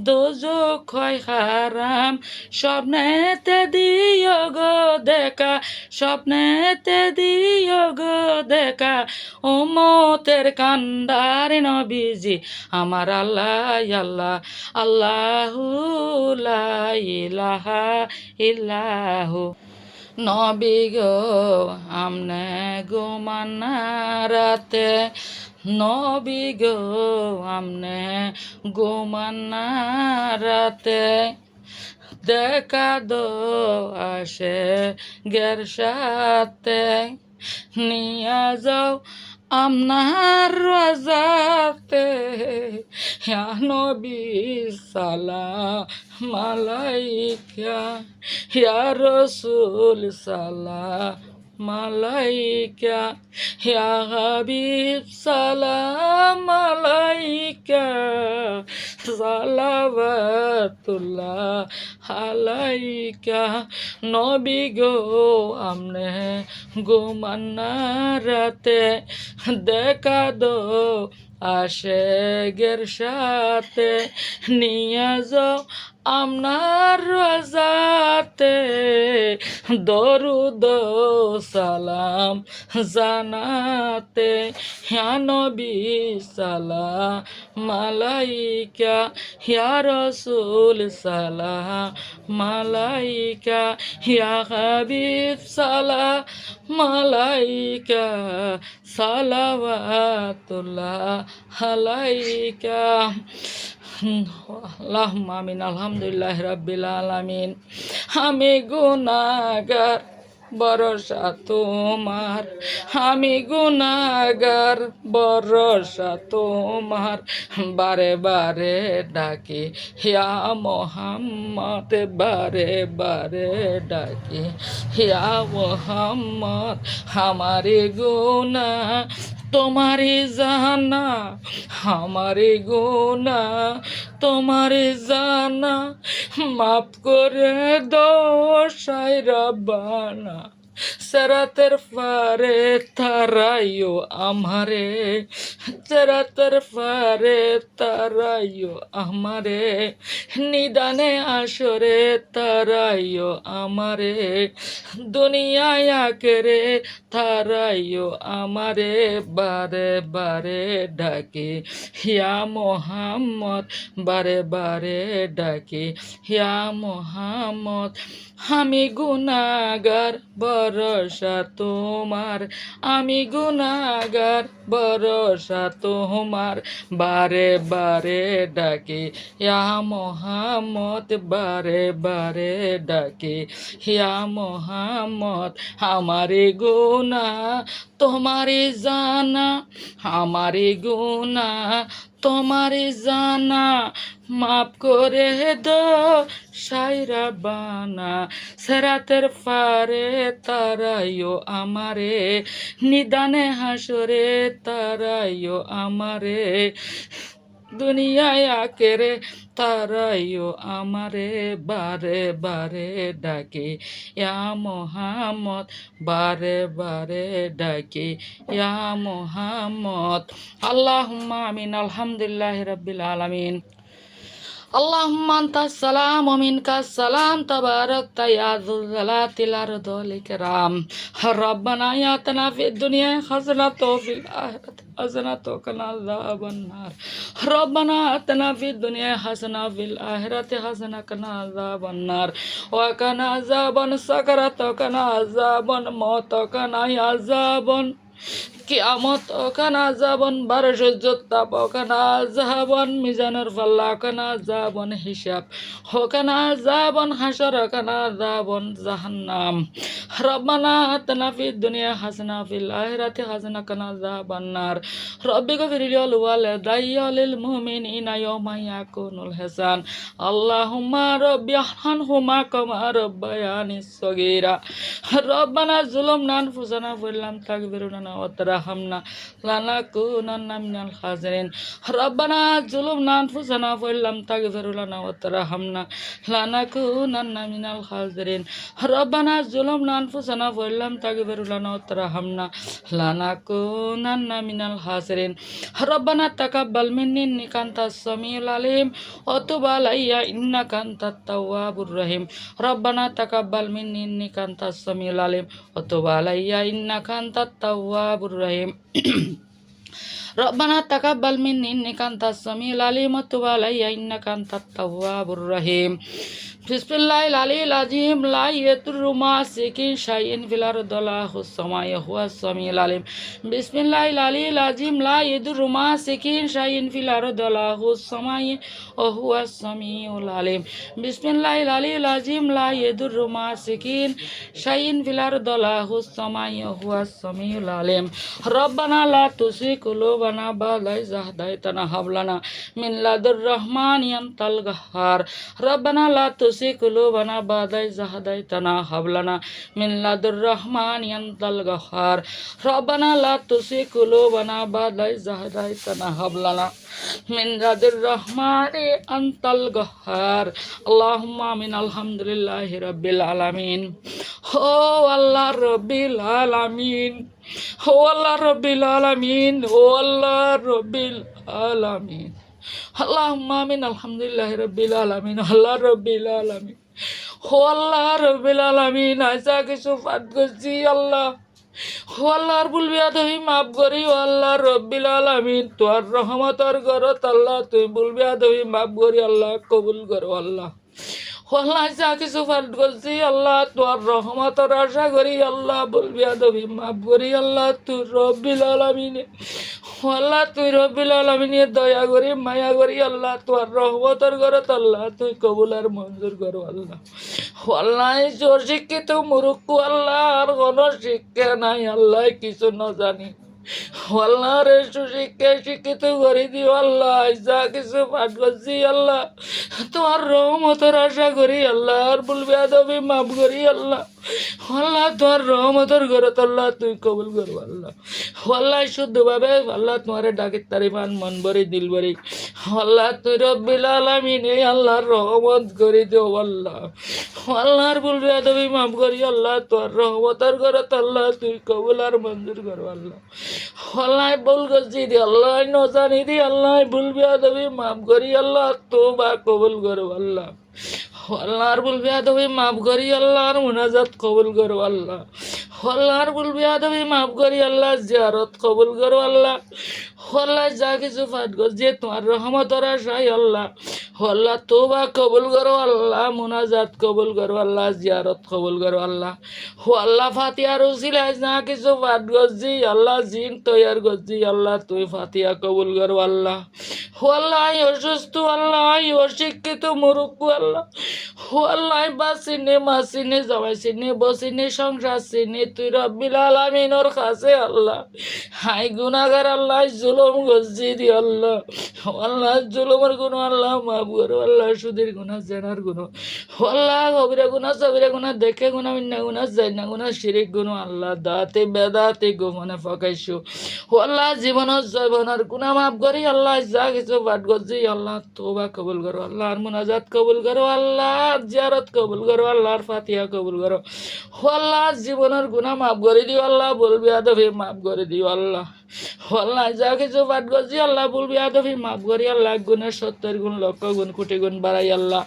দোজখ হয় হারাম স্বপ্নেতে দিও গো দেখা স্বপ্নেতে দিও গো দেখা উম্মতের কান্ডার নবীজি আমার আল্লাহ আল্লাহ আল্লাহু লা ইলাহা ইল্লাহু নবী গো আমনে ঘুমানা রাতে নবী গো আমনে ঘুমানা রাতে দেখা দো আসে গের সাথে নিয়া যাও আপনার রাজাতে ইয়া নবী সালাম আলাইকা ইয়া রাসূল সালাম আলাইকা ইয়া হাবিব সালাম আলাইকা সালাওয়াতুল্লাহ আলাইকা নবী গো আমনে ঘুমানা রাতে দেখা দো আসে গের সাথে নিয়ে যাও আপনার রাজাতে দরুদ সালাম জানাতে ইয়া নবী সালাম আলাইকা ইয়া রাসূল সালাম আলাইকা ইয়া হাবিব সালাম আলাইকা সালাওয়াতুল্লাহ আলাইকা। আল্লাহুম্মা আমিন। আলহামদুলিল্লাহ রাব্বিল আলামিন। আমি গুনাহগার ভরসা তোমার, আমি গুনাহগার ভরসা তোমার, বারে বারে ডাকি ইয়া মোহাম্মদ, বারে বারে ডাকি ইয়া মোহাম্মদ। আমারি গুনাহ তোমারি জানা, আমারি গুনাহ তোমারি জানা, মাফ করে দাও সাই রব্বানা। সেরাতের ফারে তারাইও আমারে, সেরাতের ফারে তারাইও আমারে, নিদানে আসরে তারাইও আমারে, দুনিয়ায় আকেরে তারাইও আমারে, বারে বারে ডাকে ইয়া মোহাম্মদ, বারে বারে ডাকে ইয়া মোহাম্মদ। আমি গুনাহগার ভরসা তোমার, আমি গুনাহগার ভরসা তোমার, বারে বারে ডাকে ইয়া মোহাম্মদ, বারে বারে ডাকে ইয়া মোহাম্মদ। আমারে গুনাহ তোমারে জানা, আমারে গুনাহ তোমারে জানা, মাফ করে দাও সাই রব্বানা। সেরাতের ফারে তারাইও আমারে, নিদানে হাসরে তারাইও আমারে, দুনিয়ায় আকেরে তারাইও আমারে, বারে বারে ডাকে ইয়া মোহাম্মদ, বারে বারে ডাকে ইয়া মোহাম্মদ। আল্লাহুম্মা আমিন। আলহামদুলিল্লাহি রাব্বিল আলামিন। আল্লাহুম্মা আনতাস সালাম ওয়া মিনকাস সালাম, তাবারাকতা ইয়া যুল জালালিল ওয়াল ইকরাম। রব্বানা আতিনা ফিদ দুনিয়া হাসানাতাও ওয়া ফিল আখিরাতি হাসানাতাও ওয়া কিনা আযাবান নার। রব্বানা আতিনা ফিদ দুনিয়া হাসানাতাও ওয়া ফিল আখিরাতি হাসানাতাও ওয়া কিনা আযাবান নার। ওয়া কিনা আযাবান সাকারাত ওয়া কিনা আযাবান মওত ওয়া কিনা আযাবান কিয়ামত ওখানে আযাবান, বারসুজ্জত তাপ ওখানে আযাবান, মিজানের পাল্লা ওখানে আযাবান, হিসাব ওখানে আযাবান, হাসর ওখানে আযাবান, জাহান্নাম। রব্বানা আতিনা ফিদ দুনিয়া হাসানাহ ওয়া ফিল আখিরাতি হাসানাহ ওয়া কিনা আযাবান নার। রব্বি গফিরলি ওয়ালিদাইয়া ওয়ালিল মুমিনিনা ইয়াওমা ইয়াকুমুল হিসাব। আল্লাহুম্মা রব্বি আরহামহুমা কামা রাব্বায়ানি সগীরা। রব্বানা যালামনা আনফুসানা ওয়া লাম তাগফির লানা ওয়া তারহামনা লানাকুনান্না মিনাল খাসিরিন। রব্বানা যালামনা আনফুসানা ওয়া লাম তাগফির লানা ওয়া তারহামনা লানাকুনান্না মিনাল খাসিরিন। রব্বানা যালামনা আনফুসানা ওয়া লাম তাগফির লানা ওয়া তারহামনা লানাকুনান্না মিনাল খাসিরিন। রব্বানা তাকাব্বাল মিন্নি ইন্নাকা আনতাস সামিউল আলিম ওয়া তুব আলাইয়া ইন্নাকা আনতাত তাওয়াবুর রহিম। রব্বানা তাকাব্বাল মিন্নি ইন্নাকা আনতাস সামিউল আলিম ওয়া তুব আলাইয়া ইন্নাকা আনতাত তাওয়াবুর রহিম। রব্বানা তাকাব্বাল মিন্নি ইন্নাকা আনতাস সামিউল আলিম ওয়া তুব আলাইয়া ইন্নাকা আনতাত তাওয়াবুর রহিম। বিসমিল্লাহিল আলিয়্যিল আযীম। লা ইয়াদুররু মা'আসমিহি শাইউন ফিল আরদি ওয়া লা ফিস সামাই হুয়াস সামিউল আলিম। বিসমিল্লাহিল আলিয়্যিল আযীম। লা ইয়াদুররু মা'আসমিহি শাইউন ফিল আরদি ওয়া লা ফিস সামাই হুয়াস সামিউল আলিম। বিসমিল্লাহিল আলিয়্যিল আযীম। লা ইয়াদুররু মা'আসমিহি শাইউন ফিল আরদি ওয়া লা ফিস সামাই হুয়াস সামিউল আলিম। রব্বানা লা তুযিগ কুলুবানা বা'দা ইয হাদাইতানা হাব লানা মিন লাদুর রাহমানি আনতাল গাহ্হার। রব্বানা লা তুযিগ কুলুবানা বা'দা ইয হাদাইতানা হাব লানা মিন লাদুর রাহমানি আনতাল গাহ্হার। রব্বানা লা তুযিগ কুলুবানা বা'দা ইয হাদাইতানা হাব লানা মিন লাদুর রাহমানি আনতাল গাহ্হার। আল্লাহুম্মা আমিন। আলহামদুলিল্লাহি রাব্বিল আলামিন। ও আল্লাহ রব্বিল আলামিন, ও আল্লাহ রব্বিল আলামিন, ও আল্লাহ রব্বিল আলামিন। আল্লাহুম্মা আমিন। আলহামদুলিল্লাহি রাব্বিল আলামিন। আল্লাহ রাব্বিল আলামিন। ও আল্লাহ রাব্বিল আলামিন, আইসা কিছু পাঠ করছি আল্লাহ। ও আল্লাহর ভুল বিয়াদবি মাফ করি ও আল্লাহ রব্বিল আলামিন। তোর রহমতর গরত আল্লাহ, তুই ভুল বিয়াদবি মাফ করি আল্লাহ, কবুল করো আল্লাহ। আল্লাহ যা কিছু পাঠ করছি আল্লাহ, তোর রহমতর আশা করি আল্লাহ, ভুল বিয়াদবি মাফ করি আল্লাহ, তুই রব্বিল আলামিন। আল্লাহ তুই রব্বিল আলামিনের দয়া করি মায়া করি আল্লাহ, তোর রহমতর গরত আল্লাহ, তুই কবুল আর মঞ্জুর করো আল্লাহ। আল্লাহ জোর শিক্ষিত মুরুক্কু আল্লাহ, আর কোনো শিক্ষা নাই আল্লাহ, কিছু না জানি আল্লাহ রে, সুশিক্ষায় শিক্ষিত করে দিও আল্লাহ। যা কিছু পাঠ করছি আল্লাহ, তোমার রহমতের আশা করি আল্লাহ, আর ভুল বেয়াদবি মাফ করি আল্লাহ। আল্লাহ তোমার রহমতের গরত আল্লাহ, তুই কবুল করো আল্লাহ। আল্লাহ শুদ্ধভাবে আল্লাহ তোমার ডাকির তারিফান মন ভরি দিল ভরি আল্লাহ, তুই রব্বিল আলামিন এই আল্লাহর রহমত করে দিও আল্লাহ। আল্লাহর ভুল বেয়াদবি মাফ করি আল্লাহ, তোর রহমতের গরত আল্লাহ, তুই কবুল আর মঞ্জুর করো আল্লাহ। আল্লাহ ভুল করছি দি আল্লাহ, নজানি দি আল্লাহ, ভুল বেয়াদবি মাফ করি আল্লাহ, তোবা কবুল করো আল্লাহ। আল্লাহর ভুল বেয়াদবি মাফ করি আল্লাহর মুনাজাত কবুল করো আল্লাহ। আল্লাহর ভুল বেয়াদবি মাফ করি আল্লাহ, জিয়ারত কবুল করো আল্লাহ। আল্লাহ যা কিছু পাঠ করছে তোমার রহমতের আশায় আল্লাহ, আল্লাহ তোবা কবুল করো আল্লাহ, মুনাজাত কবুল করো আল্লাহ, জিয়ারত কবুল করো আল্লাহ। আল্লাহ ফাতিহার উসিলায় যা কিছু পাঠ করছি আল্লাহ, জিন তৈয়ার করছি আল্লাহ, তুই ফাতিহা কবুল করো আল্লাহ। আল্লাহ অসুস্থ আল্লাহ, অশিক্ষিত মুরুক্কু আল্লাহ, আল্লাহ বাসিনে মাসিনে জমাইছিনে বসিনে সংসার সিনে, তুই রব্বিল আলামিনের কাছে আল্লাহ হাই গুনাহগার আল্লাহ, জুলুম করছি দি আল্লাহ। আল্লাহ জুলুমের গুণ আল্লাহ মাফ করো আল্লাহ, সুদের গুনাহ জেনার গুণ আল্লাহ, কবিরা গুনাহ সবিরা গুনাহ, দেখে গুনাহ মিন্না গুনাহ জাইনা গুনাহ, শিরিক গুণ আল্লাহ, দাতে বেদাতে গোমনে ফকাইছো আল্লাহ, জীবনের জৈবনের গুনাহ মাফ করি আল্লাহ। যা কিছু পাঠ করছি আল্লাহ, তোবা কবুল করো আল্লাহ, আর মুনাজাত কবুল করো আল্লাহ, জিয়ারত কবুল করো আল্লাহ, আর ফাতিহা কবুল করো আল্লাহ। জীবনের গুনাহ মাফ করে দিও আল্লাহ, ভুল বিয়াদবি মাফ করে দিও আল্লাহ। আল্লাহ যা কিছু পাঠ করছি আল্লাহ, ভুল বিয়াদবি মাফ করি আল্লাহ, গুণের 70 গুণ, লক্ষ গুণ, কোটি গুণ বাড়াই আল্লাহ।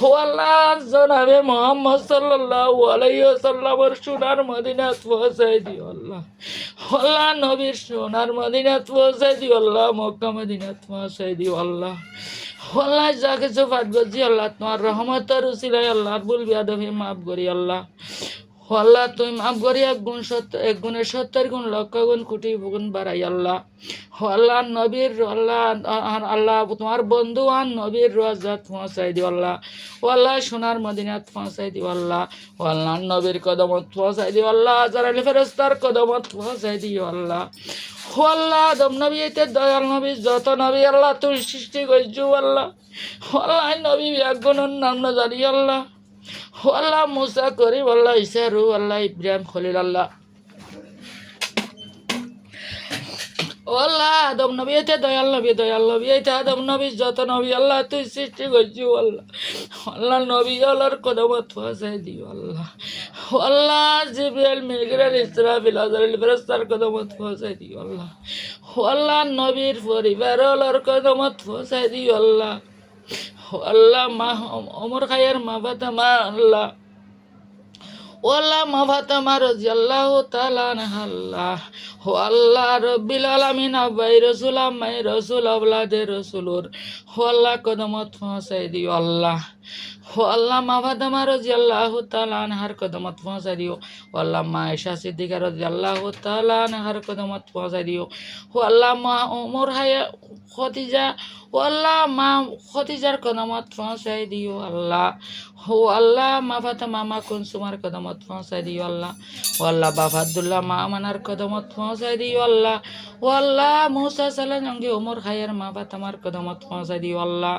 ও আল্লাহ জনাবে মুহাম্মদ সাল্লাল্লাহু আলাইহি ওয়াসাল্লামের সোনার মদিনাত পৌঁছাই দিও আল্লাহ। আল্লাহ নবীর সোনার মদিনাত পৌঁছাই দিও আল্লাহ, মক্কা মদিনাত পৌঁছাই দিও আল্লাহ। আল্লাহ যা কিছু পাঠ করছি আল্লাহ, তোমার রহমতের উসিলায় আল্লাহ, ভুল বিয়াদবি মাফ করি আল্লাহ। আল্লাহ তুই মাফ করি, এক গুণের 70 গুণ, লক্ষ গুণ, কোটি গুণ বাড়াই আল্লাহ। আল্লাহ নবীর আল্লাহ, আল্লাহ তোমার বন্ধু আর নবীর রাজাত পৌঁছাই দিও আল্লাহ। আল্লাহ সোনার মদিনাত পৌঁছাই দিও আল্লাহ। আল্লাহ নবীর কদমত পৌঁছাই দিও আল্লাহ, আজরাইল ফেরেশতার কদমত পৌঁছাই দিও আল্লাহ। আল্লাহ আদম নবী এতে দয়াল নবী, যত নবী আল্লাহ তুই সৃষ্টি করছু আল্লাহ। আল্লাহ নবী এক গুণের নাম না জানি আল্লাহ। আল্লাহ মুসা করিম আল্লাহ, ঈসা রূহ আল্লাহ, ইব্রাহিম খলিল আল্লাহ। আল্লাহ আদম নবী এতে দয়াল নবী এতে আদম নবী, যত নবী আল্লাহ তুই সৃষ্টি করছু আল্লাহ। আল্লাহ নবী আল্লাহর কদমত পৌঁছাই দিও আল্লাহ। আল্লাহ জিবরাইল মিকাইল ইসরাফিল আজরাইল ফেরেশতার কদমত পৌঁছাই দিও আল্লাহ। আল্লাহ নবীর পরিবার আল্লাহর কদমত পৌঁছাই দিও আল্লাহ। আল্লাহ মা ওমর খায়ের মা ফাতেমা আল্লাহ, ওয়াল্লাহ মা ফাতেমা রাদিয়াল্লাহু তাআলা আনহা আল্লাহ। ও আল্লাহ রব্বিল আলামিন, আব্বাই রাসূল আম্মাই রাসূল আওলাদে রাসূলুর ও আল্লাহ কদমত পৌঁছাই দিও আল্লাহ। ও আল্লাহ মা ফাতেমা রাদিয়াল্লাহু তাআলা আনহার কদমত পৌঁছাই দিও। ও আল্লাহ মা আয়েশা সিদ্দিকা রাদিয়াল্লাহু তাআলা আনহার কদমত পৌঁছাই দিও। ও আল্লাহ মা ওমর হায়া খদিজা, ও আল্লাহ মা খদিজার কদমত পৌঁছাই দিও আল্লাহ। ও আল্লাহ মা ফাতেমা মা কুলসুমার কদমত পৌঁছাই দিও আল্লাহ। ও আল্লাহ বাবা আব্দুল্লাহ মা আমানার কদমত পৌঁছাই দিও আল্লাহ। ও আল্লাহ মুসা সালাম জঙ্গি ওমর খায়ের মা ফাতেমার কদমত পৌঁছাই দিও আল্লাহ।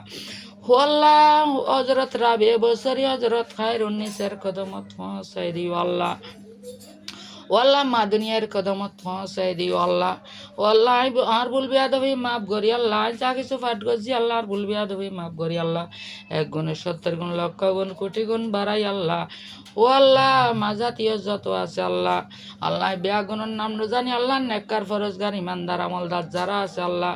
ও আল্লাহ হযরত রাবি বসরি হযরত খায়রুন নিসার কদমত পৌঁছাই দিও আল্লাহ। ও আল্লাহ মা দুনিয়ার কদমত পৌঁছাই দিও আল্লাহ। ও আল্লাহ আর ভুল বিয়াদবি মাফ করি আল্লাহ, যা কিছু পাঠ করছি আল্লাহ আর ভুল বিয়াদবি মাফ করি আল্লাহ। 1 গুণে 70 গুণ, লক্ষ গুণ, কোটি গুণ বাড়াই আল্লাহ। ও আল্লাহ মা জাতীয় যত আছে আল্লাহ, আল্লাহ বেয়া গুণের নাম জানি আল্লাহ, নেককার ফরজগার ইমানদার আমলদার যারা আছে আল্লাহ,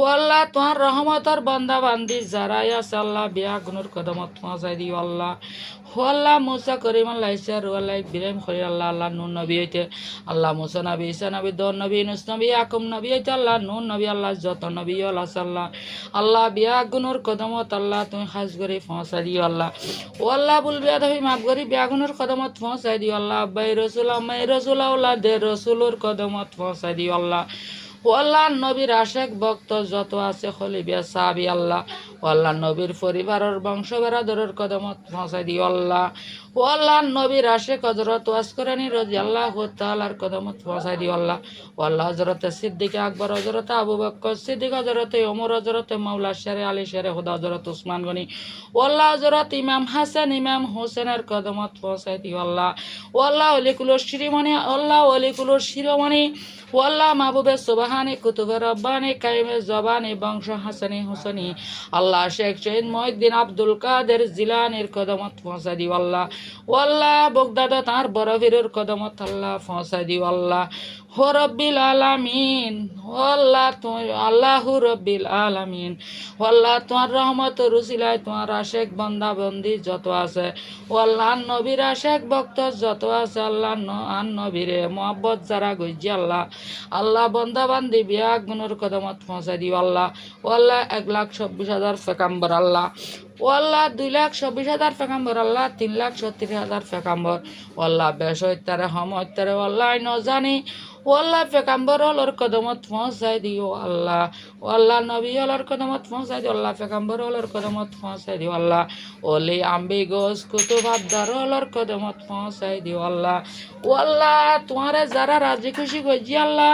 ও আল্লাহ তোমার রহমতর বান্দা বান্দি যারাই আছে আল্লাহ, বিয়া গুণের কদমত পৌঁছাই দিও আল্লাহ। ও আল্লাহ মুসা করিম আল্লাহ ইসা রু আল্লাহ ইব্রাহিম খলিল আল্লাহ, আল্লাহ নুন নবী হইতে আল্লাহ, মুসা নবী, ঈসা নবী, দর নবী, ইউনূস নবী, ইয়াকুব নবী হইতে আল্লাহ, নুন নবী আল্লাহ, যত নবী আল্লাহ আল্লাহ, আল্লাহ বিয়া গুণের কদমত আল্লাহ তুমি খাস করে পৌঁছাই দিও আল্লাহ। ও আল্লাহ ভুল বিয়াদবি মাফ করি বিয়া গুণের কদমত পৌঁছাই দিও আল্লাহ। আব্বাই রসুল আম্মাই রসুল আউলাদের রসুলের কদমত পৌঁছাই দিও আল্লাহ। ও আল্লাহ নবীর আশেক ভক্ত যত আছে খলিফা সাহাবী আল্লাহ, ও আল্লাহ নবীর পরিবারের বংশ বেরাদরের কদমত পৌঁছাই দিও আল্লাহ। ও আল্লাহ নবীর আশেক হযরত ওয়াসকরানী রাদিয়াল্লাহু তাআলার কদমত পৌঁছাই দিও আল্লাহ। ও আল্লাহ হযরত সিদ্দিক আকবর, হযরত আবু বকর সিদ্দিক, হযরত ওমর, হযরত মাওলা শেরে আলী শেরে খুদা, হযরত উসমান গনি, ও আল্লাহ হযরত ইমাম হাসান ইমাম হোসেনের কদমত পৌঁছাই দিও আল্লাহ। ও আল্লাহ অলিকুলর শিরোমণি, আল্লাহ অলিকুলর শিরোমণি, ও আল্লাহ মাহবুবে সুবহানি কুতুবে রব্বানি কাইমে জবানি বংশ হাসানি হুসনি আল্লাহ শেখ শহীদ মহিউদ্দিন আব্দুল কাদের জিলানির কদমত পৌঁছাই দিও আল্লাহ। ও আল্লাহ বগদাদ তার বড় পীরের কদমত আল্লাহ পৌঁছাই দিও আল্লাহ। হো রব্বিল আলামিন, ও আল্লাহ তুমি আল্লাহু রব্বিল আলামিন, ও আল্লাহ তোমার রহমত রুসিলায় তোমার আশেক বান্দা বন্দি যত আছে, ও আল্লাহ নবীর আশেক ভক্ত যত আছে আল্লাহ, আন নবীরে মোহাব্বত যারা গইজি আল্লাহ, আল্লাহ বন্দা বান্দি বিয়া গুণের কদমত পৌঁছাই দিও আল্লাহ। ও আল্লাহ 1,26,000 পেগাম্বর আল্লাহ, ও আল্লাহ 2,26,000 পেগাম্বর আল্লাহ, 3,70,000 পেগাম্বর, ও আল্লাহ বেশ হইতারে হম হইতারে আল্লাহ ন জানি, ও আল্লাহ পেগাম্বর হলর কদমত পৌঁছাই দিও আল্লাহ। ও আল্লাহ নবী হলর কদমত পৌঁছাই দিও আল্লাহ, পেগাম্বর হলর কদমত পৌঁছাই দিও আল্লাহ। ওলি আম্বি গোস কুতুব আবদার হলর কদমত পৌঁছাই দিও আল্লাহ। ও আল্লাহ তোমারে যারা রাজি খুশি করছি আল্লাহ,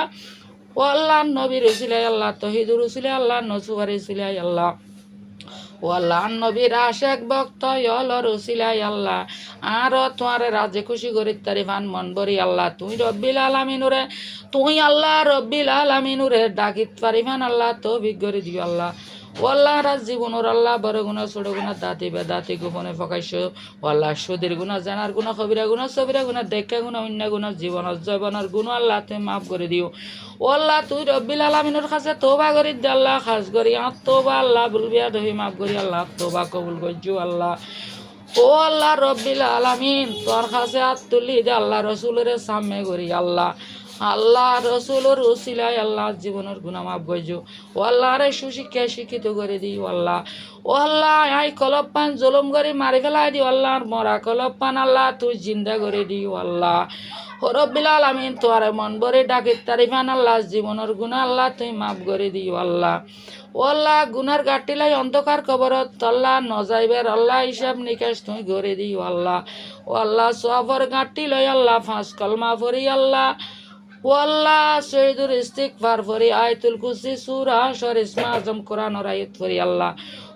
ও আল্লাহ নবী রসিলাই আল্লাহ, তহিদুর রসিলাই আল্লাহ, নসুবার রসিলাই আল্লাহ, ও আল্লাহ নবীর আশেক ভক্ত ইয়লর রসিলাই আল্লাহ, আর তোমারে রাজে খুশি করি তারিফান মন বরি আল্লাহ, তুই রব্বিল আলামিনুরে, তুই আল্লাহ রব্বিল আলামিনুরে ডাকিত পারিফান আল্লাহ তো বিজ্ঞরি দিও আল্লাহ। ও আল্লাহ রাজ জীবনের আল্লাহ বড় গুণা ছোট গুণা দাঁতি বেদাতি গোপনে ফকাইছ, ও আল্লাহ সুদীর গুণা জানার গুণা কবিরা গুণা সবিরা গুণা দেখা গুণা অন্য গুণা জীবনের জৈবনের গুণ আল্লাহ তুমি মাফ করে দিও। ও আল্লাহ তুই রব্বিল আলামিনের কাছে তোবা করি দে আল্লাহ, খাস করি আর তোবা আল্লাহ বুলবিয়া দহি মাফ করি আল্লাহ, তোবা কবুল করছু আল্লাহ। ও আল্লাহ রব্বিল আলামিন তোর কাছে হাত তুলি দে আল্লাহ, রসুলের সামনে করি আল্লাহ, আল্লাহ রসুলের উসিলায় আল্লাহ জীবনের গুনাহ মাফ করছু। ও আল্লাহ রে সুশিক্ষা শিক্ষিত করে দিও আল্লাহ। ও আল্লাহ আই কলব পান জুলুম করে মারি ফেলাই দিও আল্লাহ, মরা কলব পান আল্লাহ তুই জিন্দা করে দিও আল্লাহ। ও রব্বিল আলামিন তোর মন ভরে ডাকিত তারিফান আল্লাহ, জীবনের গুনাহ আল্লাহ তুই মাফ করে দিও আল্লাহ। ও আল্লাহ গুনার গাটিলাই অন্ধকার কবরত আল্লাহ নজাইবের আল্লাহ হিসাব নিকাশ তুই করে দিও আল্লাহ। ও আল্লাহ সফর গাটি লই আল্লাহ 5 কলমা পড়ি আল্লাহ। ও আল্লাহ শহীদুর ইস্তিগফার পড়ি, আয়াতুল কুরসি সূরা শর ইসমা আজম কোরআনের আয়াত পড়ি আল্লাহ।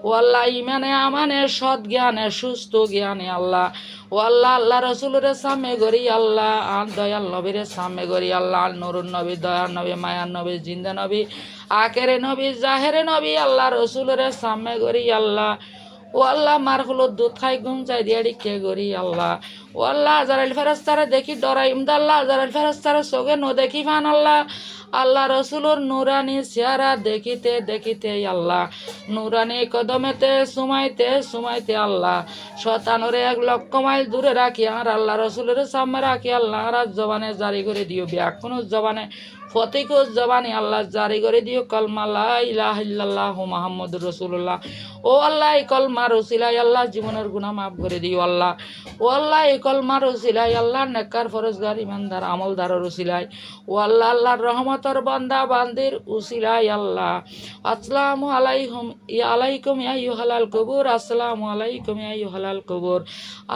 ও আল্লাহ ইমানে আমানে সৎ জ্ঞানে সুস্থ জ্ঞানে আল্লাহ। ও আল্লাহ আল্লাহ রসুলের সামনে গড়ি আল্লাহ, আর দয়াল নবীর সামনে গড়ি আল্লাহ, নুরুন নবী, দয়ার নবী, মায়ার নবী, জিন্দা নবী, আখেরে নবী, জাহেরে নবী আল্লাহ রসুলের সামনে গড়ি আল্লাহ। ও আল্লাহ মার হলো দুধ খাই ঘুম চাই দিয়ে কে গড়ি আল্লাহ। ও আল্লাহ আজরাইল ফেরেশতারে দেখি ডরাই ইমদাল্লাহ, আজরাইল ফেরেশতারে চোখে ন দেখি ফান আল্লাহ, আল্লাহ রসুলোর নুরানি চেহারা দেখিতে দেখিতে আল্লাহ, নুরানি কদমেতে সুমাইতে সুমাইতে আল্লাহ, শতানুরে 1,00,000 মাইল দূরে রাখি আর আল্লাহ রসুলের সামনে রাখি আল্লাহ, আর জবানে জারি করে দিও, ব্যাকুন জবানে ফতিকুজ জবানে আল্লাহ জারি করে দিও কলমা লা ইলাহা ইল্লাল্লাহু মুহাম্মাদুর রাসূলুল্লাহ। ও আল্লাহ এই কলমার উসিলাই আল্লাহ জীবনের গুনাহ মাফ করে দিও আল্লাহ। ও আল্লাহ এই কলমার উসিলাই আল্লাহ নেককার ফরজগার ইমানদার আমলদারের উসিলাই, ও আল্লাহ আল্লাহর রহমতের বান্দা বান্দির উসিলাই আল্লাহ। আসসালামু আলাইকুম আলাইকুম ইয়া আইয়ুহাল কুবুর, আসসালামু আলাইকুম ইয়া আইয়ুহাল কুবুর,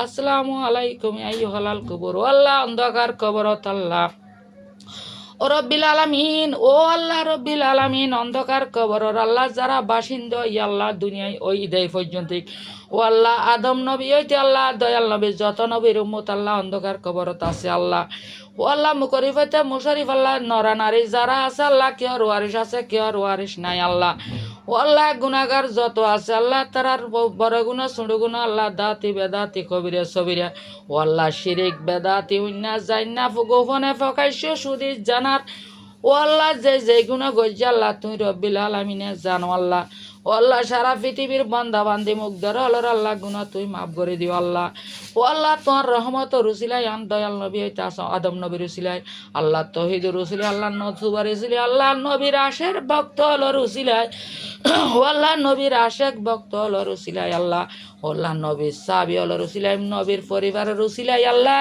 আসসালামু আলাইকুম ইয়া আইয়ুহাল কুবুর। ও আল্লাহ অন্ধকার কবরত আল্লাহ, ও রব্বিল আলামিন, ও আল্লাহ রব্বিল আলামিন অন্ধকার কবরর আল্লাহ যারা বাসিন্দা আল্লাহ দুনিয়ায় ওই দেয় পর্যন্ত, ও আল্লাহ আদম নবী হইতে আল্লাহ দয়াল নবী যত নবীর উম্মত আল্লাহ অন্ধকার কবরত আছে আল্লাহ। ও আল্লাহ মুকরিফাতে মুশারিফ আল্লাহ নরা নারী যারা আছে আল্লাহ কেউ ওয়ারিশ আছে কেউ ওয়ারিশ নাই আল্লাহ। ও আল্লাহ গুনাহগার যত আছে আল্লাহ তারার বড় গুনাহ ছোট গুনাহ আল্লাহ দাতি বেদাতি কবিরে সবিরে ও আল্লাহ শিরিক বেদাতি উন্না জান্না গোপনে প্রকাশ্য সুদি জানার ও আল্লাহ যে গুনাহ গজ্জা আল্লাহ তুই রব্বিল আলামিনে জানো আল্লাহ। ও আল্লাহ সারা পৃথিবীর বান্দা বান্দি মুগ্ধর আল্লাহর আল্লাহ গুনাহ তুই মাফ করে দিও আল্লাহ। ও আল্লাহ তোমার রহমত রুসিলাই আন দয়াল নবী হইতে আদম নবী রুসিলাই আল্লাহ তহিদ রুসিলাই আল্লাহ নথুবা রুসিলাই আল্লাহ নবীর আশের ভক্ত হলো রুসিলাই ও আল্লাহ নবীর আশেক ভক্ত হলো রুসিলাই আল্লাহ। ও আল্লাহ নবীর সাবি হলো রুসিলাই নবীর পরিবারের রুসিলাই আল্লাহ।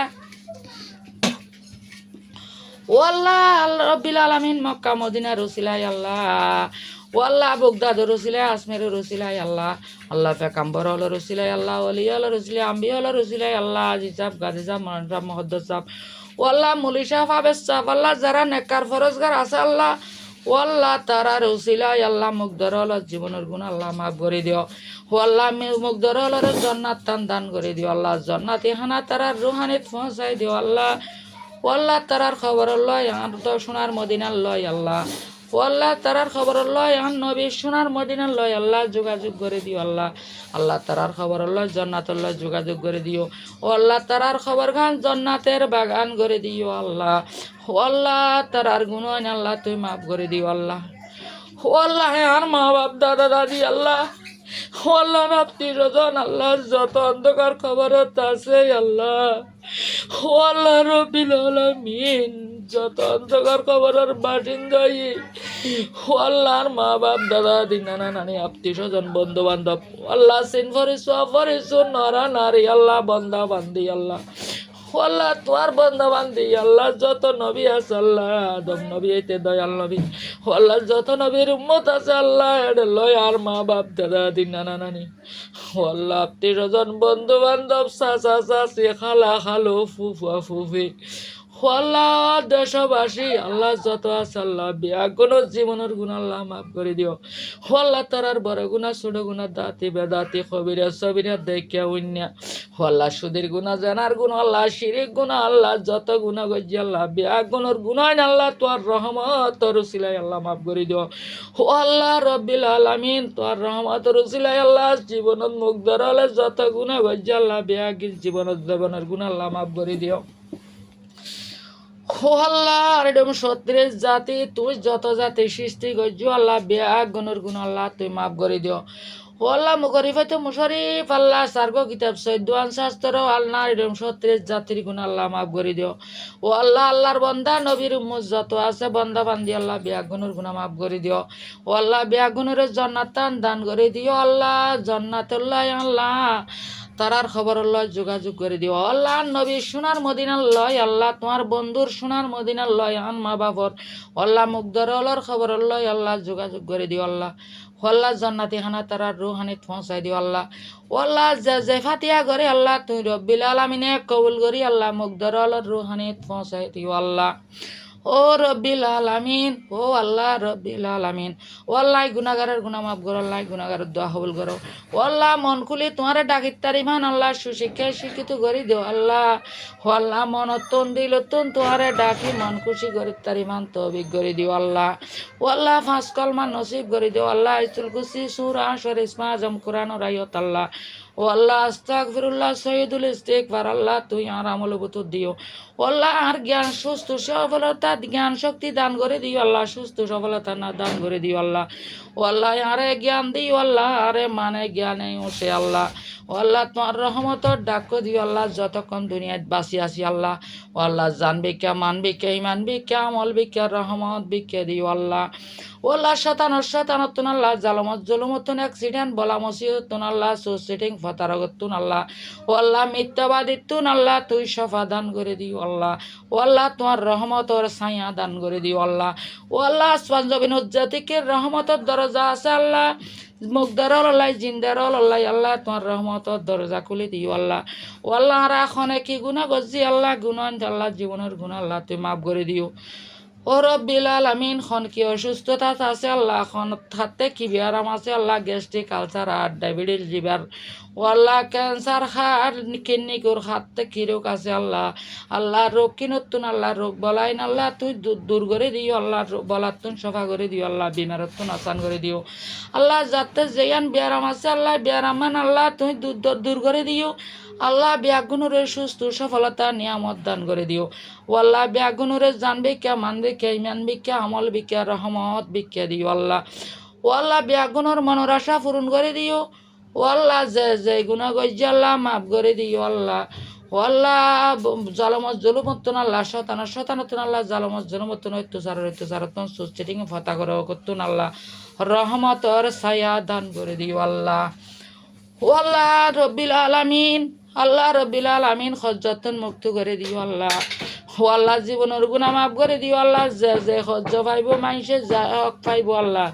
ও আল্লাহ আল্লাহ রব্বিল আলামিন মক্কা মদিনা রসিলাই আল্লাহ। ও আল্লাহ বগদাদ রসিলাই আসমের রসিলাই আল্লাহ। আল্লাহ পেকাম্বর হলো রসিলাই আল্লাহ অলি হলো রসিলাই আম্বি হলো রসিলাই আল্লাহ আজি সাহ গাজী সাহ মরান সাহ মহদ্দর সাহ ও আল্লাহ মুলি সাহ আবেদ সাহ আল্লাহ যারা নেককার ফরজগার আছে আল্লাহ। ও আল্লাহ তারা রসিলাই আল্লাহ মুগ্ধর হলো জীবনের গুণ আল্লাহ মাফ করে দিও। ও আল্লাহ মুগ্ধর হলো জন্নাত টান দান করে দিও আল্লাহ। জন্নাত এখানা তারা রুহানিত পৌঁছাই দিও আল্লাহ। ও আল্লাহ তারার খবর লয় আর তো সোনার মদিনার লয় আল্লাহ। ও আল্লাহ তারার খবর লয় আর নবী সোনার মদিনার লয় আল্লাহ যোগাযোগ করে দিও আল্লাহ। আল্লাহ তারার খবর লয় জান্নাতুল লয় যোগাযোগ করে দিও। ও আল্লাহ তারার খবর গান জান্নাতের বাগান করে দিও আল্লাহ। ও আল্লাহ তারার গুণান আল্লাহ তুই মাফ করে দিও আল্লাহ। ও আল্লাহ আর মা বাপ দাদা দাদি আল্লাহ। ও আল্লাহ নাপ্তি রজন আল্লাহর যত অন্ধকার খবরত আছে আল্লাহ। ও আল্লাহ রব্বিল আলামিন যত অন্ধকার খবরের বাসিন্দাই ও আল্লাহর মা বাপ দাদা দি নানা নানি আত্মীয় স্বজন বন্ধু বান্ধব আল্লাহ সিনফরি সফরি নরা নারী আল্লাহ বন্দা বান্দি আল্লাহ। ও আল্লাহ তোর বন্দা বান্দি আল্লাহ যত নবী আছে আল্লাহ আদম নবী হইতে দয়াল নবী ও আল্লাহ যত নবীর উম্মত আছে আল্লাহ এটা লয় আর মা বাপ দাদা দি নানা নানি ও আল্লাহ আত্মীয় স্বজন বন্ধু বান্ধব চাচা চাচি খালা খালু ফুফুয়া ফুফি ও আল্লাহ দেশবাসী আল্লাহ যত আছে আল্লাহ বিয়া কোনো জীবনের গুণ আল্লাহ মাফ করে দিও। ও আল্লাহ তারার বড় গুণা ছোট গুণা দাঁতি বেদাতি কবিরা সবিরা দেখিয়া উন্যা ও আল্লাহ সুদের গুণা জানার গুণ আল্লাহ শিরিক গুণা আল্লাহ যত গুণা গজি আল্লাহ বিয়া গুণর গুণায় আল্লাহ তোর রহমত রসিলাই আল্লাহ মাফ করে দিও। ও আল্লাহ রব্বিল আলামিন তোর রহমত রসিলাই আল্লাহ জীবনত মুখ ধরালে যত গুণা গজি আল্লাহ বিয়া জীবনত জীবনের গুণ আল্লাহ মাফ করে দিও। ও আল্লাহ এরকম 36 জাতি তুই যত জাতি সৃষ্টি করছো আল্লাহ বিয়া গুণর গুণ আল্লাহ তুই মাফ করে দিও। ও আল্লাহ মুকরিফাতে মুশারিফ আল্লাহ সার্গো কিতাব 14 শাস্ত্র আল্লাহ এরকম 36 জাতির গুণ আল্লাহ মাফ করে দিও। ও আল্লাহ আল্লাহর বন্দা নবীর উম্মত যত আছে বন্দা বান্দি আল্লাহ বিয়া গুণর গুণ মাফ করে দিও। ও আল্লাহ বিয়া গুণের জান্নাত দান করে দিও আল্লাহ জান্নাতুল্লাহ আল্লাহ তারার খবর লয় যোগাযোগ করে দিও আল্লাহ। নবী সোনার মদিনার লয় আল্লাহ তোমার বন্ধুর সোনার মদিনার লয় আন মা বাপর আল্লাহ মুগ্ধর আল্লাহর খবর লয় আল্লাহ যোগাযোগ করে দিও আল্লাহ। আল্লাহ জান্নাতি খানা তারার রুহানিত পৌঁছাই দিও আল্লাহ। ও আল্লাহ যে ফাতিয়া করে আল্লাহ তুই রব্বিল আলামিনে কবুল করি আল্লাহ মুগ্ধর আল্লাহর রুহানিত পৌঁছাই দিও আল্লাহ। ও রব্বিল আলামিন ও আল্লাহ রব্বিল আলামিন ও আল্লাহ গুনাহগারের গুনাহ মাফ করো আল্লাহ গুনাহগারের দোয়া কবুল করো। ও আল্লাহ মন খুলি তোমারে ডাকিতার ইমান আল্লাহ সুশিক্ষায় শিক্ষিত করে দিও আল্লাহ। ও আল্লাহ মন অত্যন দিল তুন তোমারে ডাকি মন খুশি করে তার ইমান তৌফিক করে দিও আল্লাহ। ও আল্লাহ 5 কলমা নসিব করে দিও আল্লাহ। আয়াতুল কুরসি সূরা আশর ইসমা আজম কোরআন ও রায়ত আল্লাহ। ও আল্লাহ আস্তাগফিরুল্লাহ সৈয়দুল ইস্তিগফার আল্লাহ তুই আর আমল বুতুর দিও। ও আল্লাহ আর জ্ঞান সুস্থ সফলতা জ্ঞান শক্তি দান করে দিও আল্লাহ সুস্থ সফলতা না দান করে দিও আল্লাহ। ও আল্লাহ আরে জ্ঞান দিও আল্লাহ আরে মানে জ্ঞানে ওসে আল্লাহ। ও আল্লাহ তোমার রহমতর ডাক দিও আল্লাহ যতক্ষণ দুনিয়ায় বাঁচি আছি আল্লাহ। ও আল্লাহ জানবি কে মানবি কে ইমানবি কে আমল বিকে রহমত বিকে দিও আল্লাহ। ও আল্লাহ শতানত্তুন আল্লাহ জালমত জুলুমতুন অ্যাক্সিডেন্ট বলা মুসিবতুন আল্লাহ সুসিটিং ফতারগতুন আল্লাহ। ও আল্লাহ মিথ্যাবাদিতুন আল্লাহ তুই সফা দান করে দিও আল্লাহ। ও আল্লাহ তোমার রহমতর ছায়া দান করে দিও আল্লাহ। ও আল্লাহ সঞ্জবিন উজ্জাতিকের রহমতর দরজা আছে আল্লাহ মুগদার আল্লাহ জিন্দার আল্লাহ আল্লাহ তোমার রহমতর দরজা খুলে দিও আল্লাহ। ও আল্লাহ আর এখন কি গুনাহ গজি আল্লাহ গুনাহ আল্লাহ জীবনের গুনাহ আল্লাহ তুই মাফ করে দিও। ও রব্বিল আলামিন খন কি অসুস্থতা আছে আল্লাহ খন হাতে কি বিয়ারাম আছে আল্লাহ গ্যাস্ট্রিক আলসার আর ডায়াবেটিস লিভার ও আল্লাহ ক্যান্সার হার কিডনি কোর হাত থেকে রোগ আছে আল্লাহ, আল্লাহ রোগ কিনতুন আল্লাহ রোগ বলাই না আল্লাহ তুই দূর করে দিও আল্লাহ, বলাতুন সফা করে দিও আল্লাহ, বিমারতুন আসান করে দিও আল্লাহ, যাতে যেয়ান ব্যারাম আছে আল্লাহ ব্যারামান আল্লাহ তুই দূর করে দিও আল্লাহ, ব্যাগুনুরের সুস্থ সফলতা নিয়ামত দান করে দিও ও আল্লাহ, ব্যাগুনুরের জানবে কে মানবে কে ইমান বিকে আমল বিকে রহমত বিকে দিও আল্লাহ, ও আল্লাহ ব্যাগুনোর মনোরাশা পূরণ করে দিও ও আল্লাহ, যে গুণা গজ্জে আল্লাহ মাফ করে দিও আল্লাহ, ও আল্লাহ জলমত জলমত্তন আল্লাহ শতানতন আল্লাহ জলমত জলমত্তন অত্যাচারতন সুস্থিটিং ফতা করে করতুন আল্লাহ, রহমতর ছায়া দান করে দিও আল্লাহ, ও আল্লাহ রব্বিল আলামিন আল্লাহ রব্বিল আলামিন হজ্জতন মুক্ত করে দিও আল্লাহ, ও আল্লাহ জীবনের গুণা মাফ করে দিও আল্লাহ, যে হজ্জ পাইব মাইসে যা হক পাইব আল্লাহ,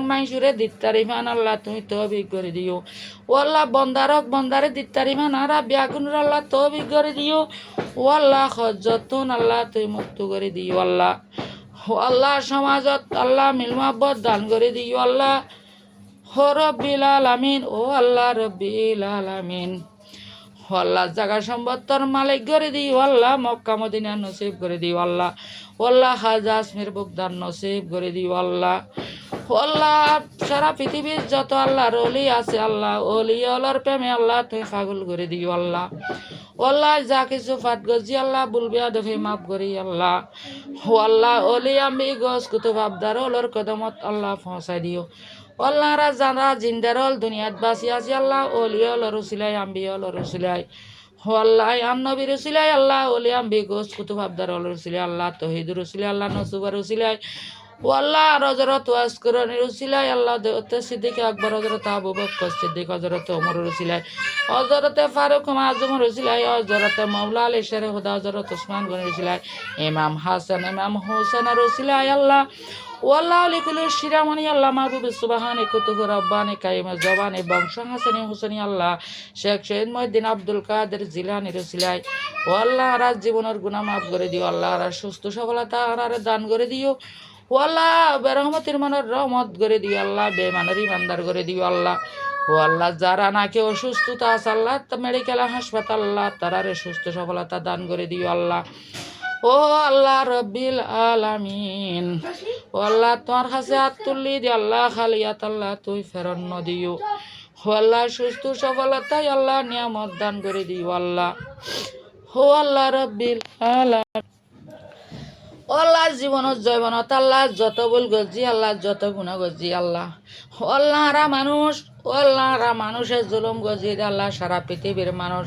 মাইসুরে দিত্তারিমান আল্লাহ তুমি তৌফিক করে দিও ও আল্লাহ, বন্দারে দিত্তারিমান আরা ব্যাগুনুর আল্লাহ তৌফিক করে দিও ও আল্লাহ, হজ্জতন আল্লাহ তুমি মুক্ত করে দিও আল্লাহ, ও আল্লাহ সমাজত আল্লাহ মিল মোহাব্বত দান করে দিও আল্লাহ, ও রব্বিল আলামিন ও আল্লাহ রব্বিল আলামিন, ও আল্লাহ জাগা সম্পত্তর মালিক করে দিও আল্লাহ, মক্কা মদিনা নসিব করে দিও আল্লাহ, ও আল্লাহ হাজা আসমির বুকদান নসিব করে দিও আল্লাহ, ও আল্লাহ সারা পৃথিবীর যত আল্লাহর ওলি আছে আল্লাহ, ওলি ওলার প্রেমে আল্লাহ তুমি পাগল করে দিও আল্লাহ, ও আল্লাহ যা কিছু ফাট গজি আল্লাহ বুলবিয়া দফে মাফ করি আল্লাহ, ও আল্লাহ ওলি আমি গজ কুতুব আবদার ওলর কদমত আল্লাহ পৌঁছাই দিও আল্লাহ, রা যারা জিন্দারল দুনিয়াত বাসি আছে আল্লাহ, ওলিয়ল রসিলাই আম্বিয়ল রসিলাই হো আল্লাহ, আন্নবী রসিলাই আল্লাহ, ওলি আম্বি গোস কুতুব আবদার রসিলাই আল্লাহ, তহিদুর রসিলাই আল্লাহ, নসুবা রসিলাই ও আল্লাহ, হযরত ওয়াসকরনি রসিলাই আল্লাহ, সিদ্দিক আকবর, হযরত আবু বকর সিদ্দিক, হযরত ওমর রসিলাই, হযরত ফারুক মাযুম রসিলাই, হযরত মাওলা আলী শের খুদা, হযরত ওসমান গনি রসিলাই, ইমাম হাসান ইমাম হোসেন রসিলাই আল্লাহ, ও আল্লাহ লিকুল শিরামণি আল্লাহ, মাহবুব সুবহানে কুতুব রব্বানি কাইম জবানে বংশ হাসানি হুসেনি আল্লাহ, শেখ শহীদ মহিউদ্দিন আব্দুল কাদের জিলানি রসিলাই, ও আল্লাহ আর জীবনের গুনাহ মাফ করে দিও আল্লাহ, আর সুস্থ সফলতা আর দান করে দিও ও আল্লাহ, বেরহমতির মানের রহমত করে দিও আল্লাহ, বেমানের ইমানদার করে দিও আল্লাহ, ও আল্লাহ যারা নাকি অসুস্থতা আছে আল্লাহ মেডিকেল হাসপাতাল আল্লাহ তারারে সুস্থ সফলতা দান করে দিও আল্লাহ, ও আল্লাহ রব্বিল আলামিন ও আল্লাহ তোমার কাছে হাত তুললি দি আল্লাহ, খালিয়াত আল্লাহ তুই ফেরন দিও ও আল্লাহ, সুস্থ সফলতাই আল্লাহ নিয়ামত দান করে দিও আল্লাহ, ও আল্লাহ রব্বিল আলামিন ও আল্লাহ জীবনত জৈবনত আল্লাহ যত বল গজি আল্লাহ, যত গুণা গজি আল্লাহ, ও আল্লাহ রা মানুষ ও আল্লাহ রা মানুষের জুলুম গজি আল্লাহ, সারা পৃথিবীর মানুষ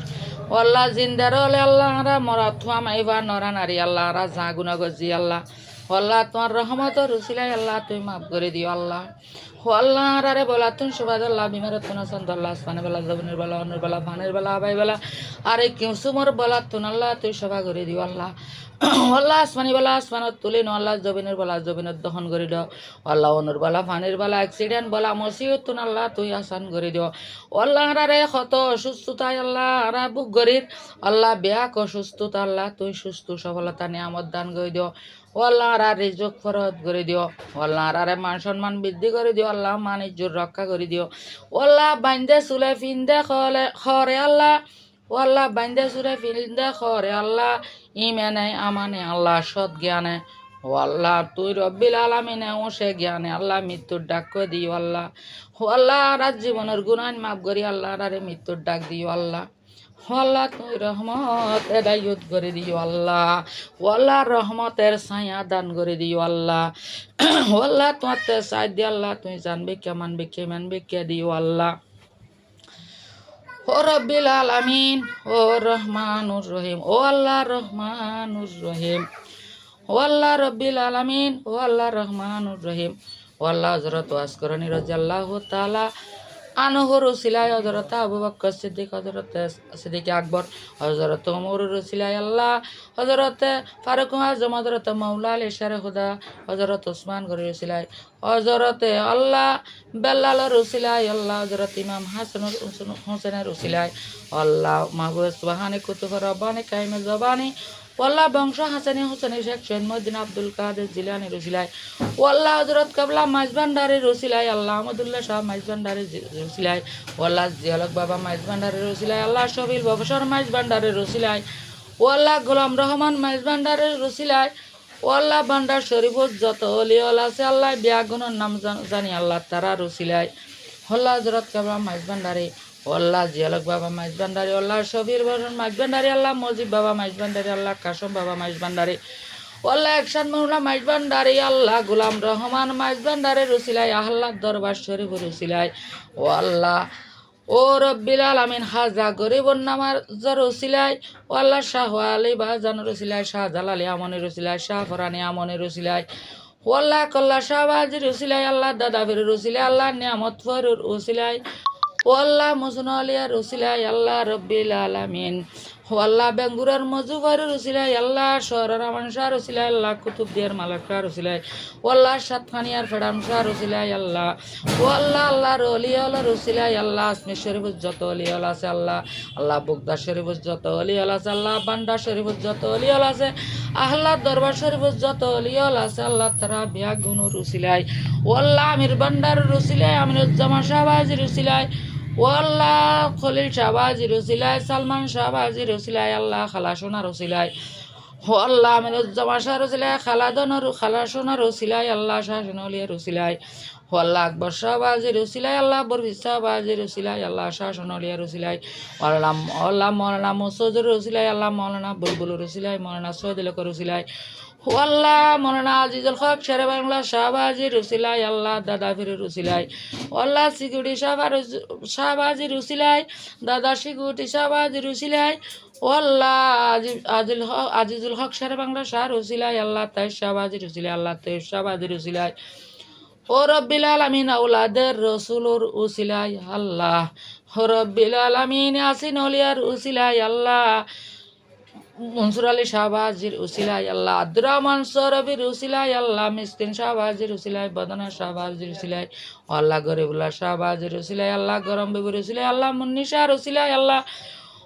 ও আল্লাহ জিন্দার হলে আল্লাহ রা মরা থুয়া মাইবা নরা নারী আল্লাহ রা যা গুণা গজি আল্লাহ, ও আল্লাহ তোমার রহমত রুসিলাই আল্লাহ তুমি মাফ করে দিও আল্লাহ, ও আল্লাহ রে বলা তুন সুবাদ আল্লাহ, বিমারতুন আল্লাহ, আসমানে বেলা জমিনের বেলা অন্যের বেলা ফানের বেলা আবাই বেলা আরে কেউ সুমর বলা তুন আল্লাহ তুই সভা করে দিও আল্লাহ, আল্লাহ আসমানি বেলা আসমানত তুলে নো আল্লাহ, জবিনের বেলা জবিনত দহন করে দিও আল্লাহ, অনুর বেলা ফানের বেলা অ্যাক্সিডেন্ট বেলা মসিহতুন আল্লাহ তুই আসান করে দিও আল্লাহ, রে কত অসুস্থতায় আল্লাহ আরা বুক গরির আল্লাহ, ব্যাক অসুস্থতা আল্লাহ তুই সুস্থ সফলতা নিয়ামত দান করে দিও ও আল্লাহ, আর রিজক ফরত করে দিও ও আল্লাহ, আরে মান সম্মান বৃদ্ধি করে দিও আল্লাহ, মান ইজ্জত রক্ষা করে দিও ও আল্লাহ, বাইন্দে চুলে ফিন্দে খরে আল্লাহ, ও আল্লাহ বাইন্দে চুলে ফিন্দে খরে আল্লাহ, ইমানে আমানে আল্লাহ সৎ জ্ঞানে ও আল্লাহ তুই রব্বিল আলামিনে ও সে জ্ঞানে আল্লাহ, মৃত্যুর ডাক করে দিও আল্লাহ, ও আল্লাহ আর জীবনের গুনাহ মাফ করি আল্লাহ, আরে মৃত্যুর ডাক দিও আল্লাহ, ও আল্লাহ তুই রহমত এদায়ত করে দিও আল্লাহ, ও আল্লাহ রহমতের ছায়া দান করে দিও আল্লাহ, ও আল্লাহ তোমার সাইড দিয়ে আল্লাহ তুই জানবে কে মানবে কে মানবে কে দিও আল্লাহ, ও রব্বিল আলামিন ও রহমানুর রহিম ও আল্লাহ রহমানুর রহিম, ও আল্লাহ রব্বিল আলামিন ও আল্লাহ রহমানুর রহিম, ও আল্লাহ হযরত ওয়াসকরনি রাদিয়াল্লাহু তাআলা আনহু রসিলাই, হযরত আবু বকর সিদ্দিক, হযরত সিদ্দিক আকবর, হযরত ওমর রসিলাই আল্লাহ, হযরত ফারুক আযম, হযরত মাওলা আলী শের খুদা, হযরত ওসমান গনি রসিলাই, হযরত আল্লাহ বেলাল রসিলাই আল্লাহ, হযরত ইমাম হাসান হোসেন রসিলাই আল্লাহ, মাহবুব সুবহানে কুতুব রব্বানি কাইমে জবানি ওয়াল্লাহ বংশ হাসানি হুসেনি শেখ শহীদ মদিন আব্দুল কাদের জিলানি রসিলাই ওয়াল্লাহ হজরত কাবলা মাইজভান্ডারি রসিলাই আল্লাহ আহমদুল্লাহ শাহ মাইজভান্ডারি রসিলাই ওয়াল্লাহ জিয়ালক বাবা মাইজভান্ডারি রসিলাই আল্লাহ শফিল ববসর মাইজভান্ডারি রসিলাই ওয়াল্লাহ গোলাম রহমান মাইজভান্ডারি রসিলাই ওয়াল্লাহ ভান্ডার শরীফত যত অলিওল আছে আল্লাহ বিয়াগুনের নাম জানি আল্লাহ তারা রসিলাই হল্লা হজরত কাবলা মাইজভান্ডারি ওল্লাহ জিয়ালক বাবা মাইজভান্ডারি আল্লাহ শফির বসন মাইজভান্ডারি আল্লাহ মজিব বাবা মাইজভান্ডারি আল্লাহ কাসম বাবা মাইজভান্ডারি ওল্লাহ একসান মহুলা মাইজভান্ডারি আল্লাহ গোলাম রহমান মাইজভান্ডারি রসিলাই আল্লাহ দরবার শরীফ রসিলাই ও আল্লাহ ও রব্বিল আলামিন হাজা গরিবর নামার রসিলাই ও আল্লাহ শাহ আলী বাজান রসিলাই শাহ জালালি আমনি রসিলাই শাহ ফরানি আমনি রসিলাই ওল্লাহ কল্লা শাহবাজি রসিলাই আল্লাহ দাদা ফির রসিলাই আল্লাহ নিয়ামত ফরুর রসিলাই ও আল্লাহ মজনু আলিয়া রসিলাই আল্লাহ রব্বিল আলামিন ও আল্লাহ বেঙ্গুরার মজুবার রসিলাই আল্লাহ শহরের আমান শাহ রসিলাই আল্লাহ কুতুব দিয়ার মালাক শাহ রসিলাই ও আল্লাহ সাতখানিয়ার ফেডাম শাহ রসিলাই আল্লাহ ও আল্লাহ আল্লাহ রলিয়াল রসিলাই আল্লাহ আসমী শরীফ যত অলিয়াল আছে আল্লাহ আল্লাহ বুকদা শরীফ যত অলিয়াল আছে আল্লাহ বান্ডা শরীফ যত অলিয়াল আছে আল্লাহ দরবার শরীফ যত অলিয়াল আছে আল্লাহ তারা বিয়া গুনু রসিলাই ও আল্লাহ আমির বান্ডার রসিলাই আমিরুজ্জামান শাহবাজি রসিলাই ও আল্লাহ খলিল শাহবাজি রসিলাই সালমান শাহবাজি রসিলাই আল্লাহ খালাসোনা রসিলাই ও আল্লাহ আমিরুজ্জামান শাহ রসিলাই খালাসোনা রসিলাই আল্লাহ শাহসনলিয়া রসিলাই ও আল্লাহ আকবর শাহবাজি রসিলাই আল্লাহ বরফিস শাহবাজি রসিলাই আল্লাহ শাহসনলিয়া রসিলাই আল্লাহ মৌলানা মুসজুর রসিলাই আল্লাহ মৌলানা বুলবুল রসিলাই মৌলানা সৌদিলক রসিলাই ও আল্লাহ মৌলানা আজিজুল হক শেরে বাংলা শাহবাজি রসিলাই আল্লাহ দাদা ফির রসিলাই ও আল্লাহ সিকিউরিটি শাহবাজি রসিলাই দাদা সিকিউরিটি শাহবাজি রসিলাই ও আল্লাহ আজিজুল হক শেরে বাংলা শাহ রসিলাই আল্লাহ তাই শাহবাজি রসিলাই আল্লাহ তাই শাহবাজি রসিলাই ও রব্বিল আলামিন আউলাদের রসুলুর উসিলাই আল্লাহ ও রব্বিল আলামিন ইয়াসিন ওলিয়ার উসিলাই আল্লাহ মনসুর আলী শাহবাজির উসিলাই আল্লাহ আব্দুর রহমান সৌরভীর উসিলাই আল্লাহ মিসকিন শাহবাজির উসিলাই বদনা শাহবাজির উসিলাই আল্লাহ গরিবুল্লাহ শাহবাজির উসিলাই আল্লাহ গরম বিবুর উসিলাই আল্লাহ মুন্নিশার উসিলাই আল্লাহ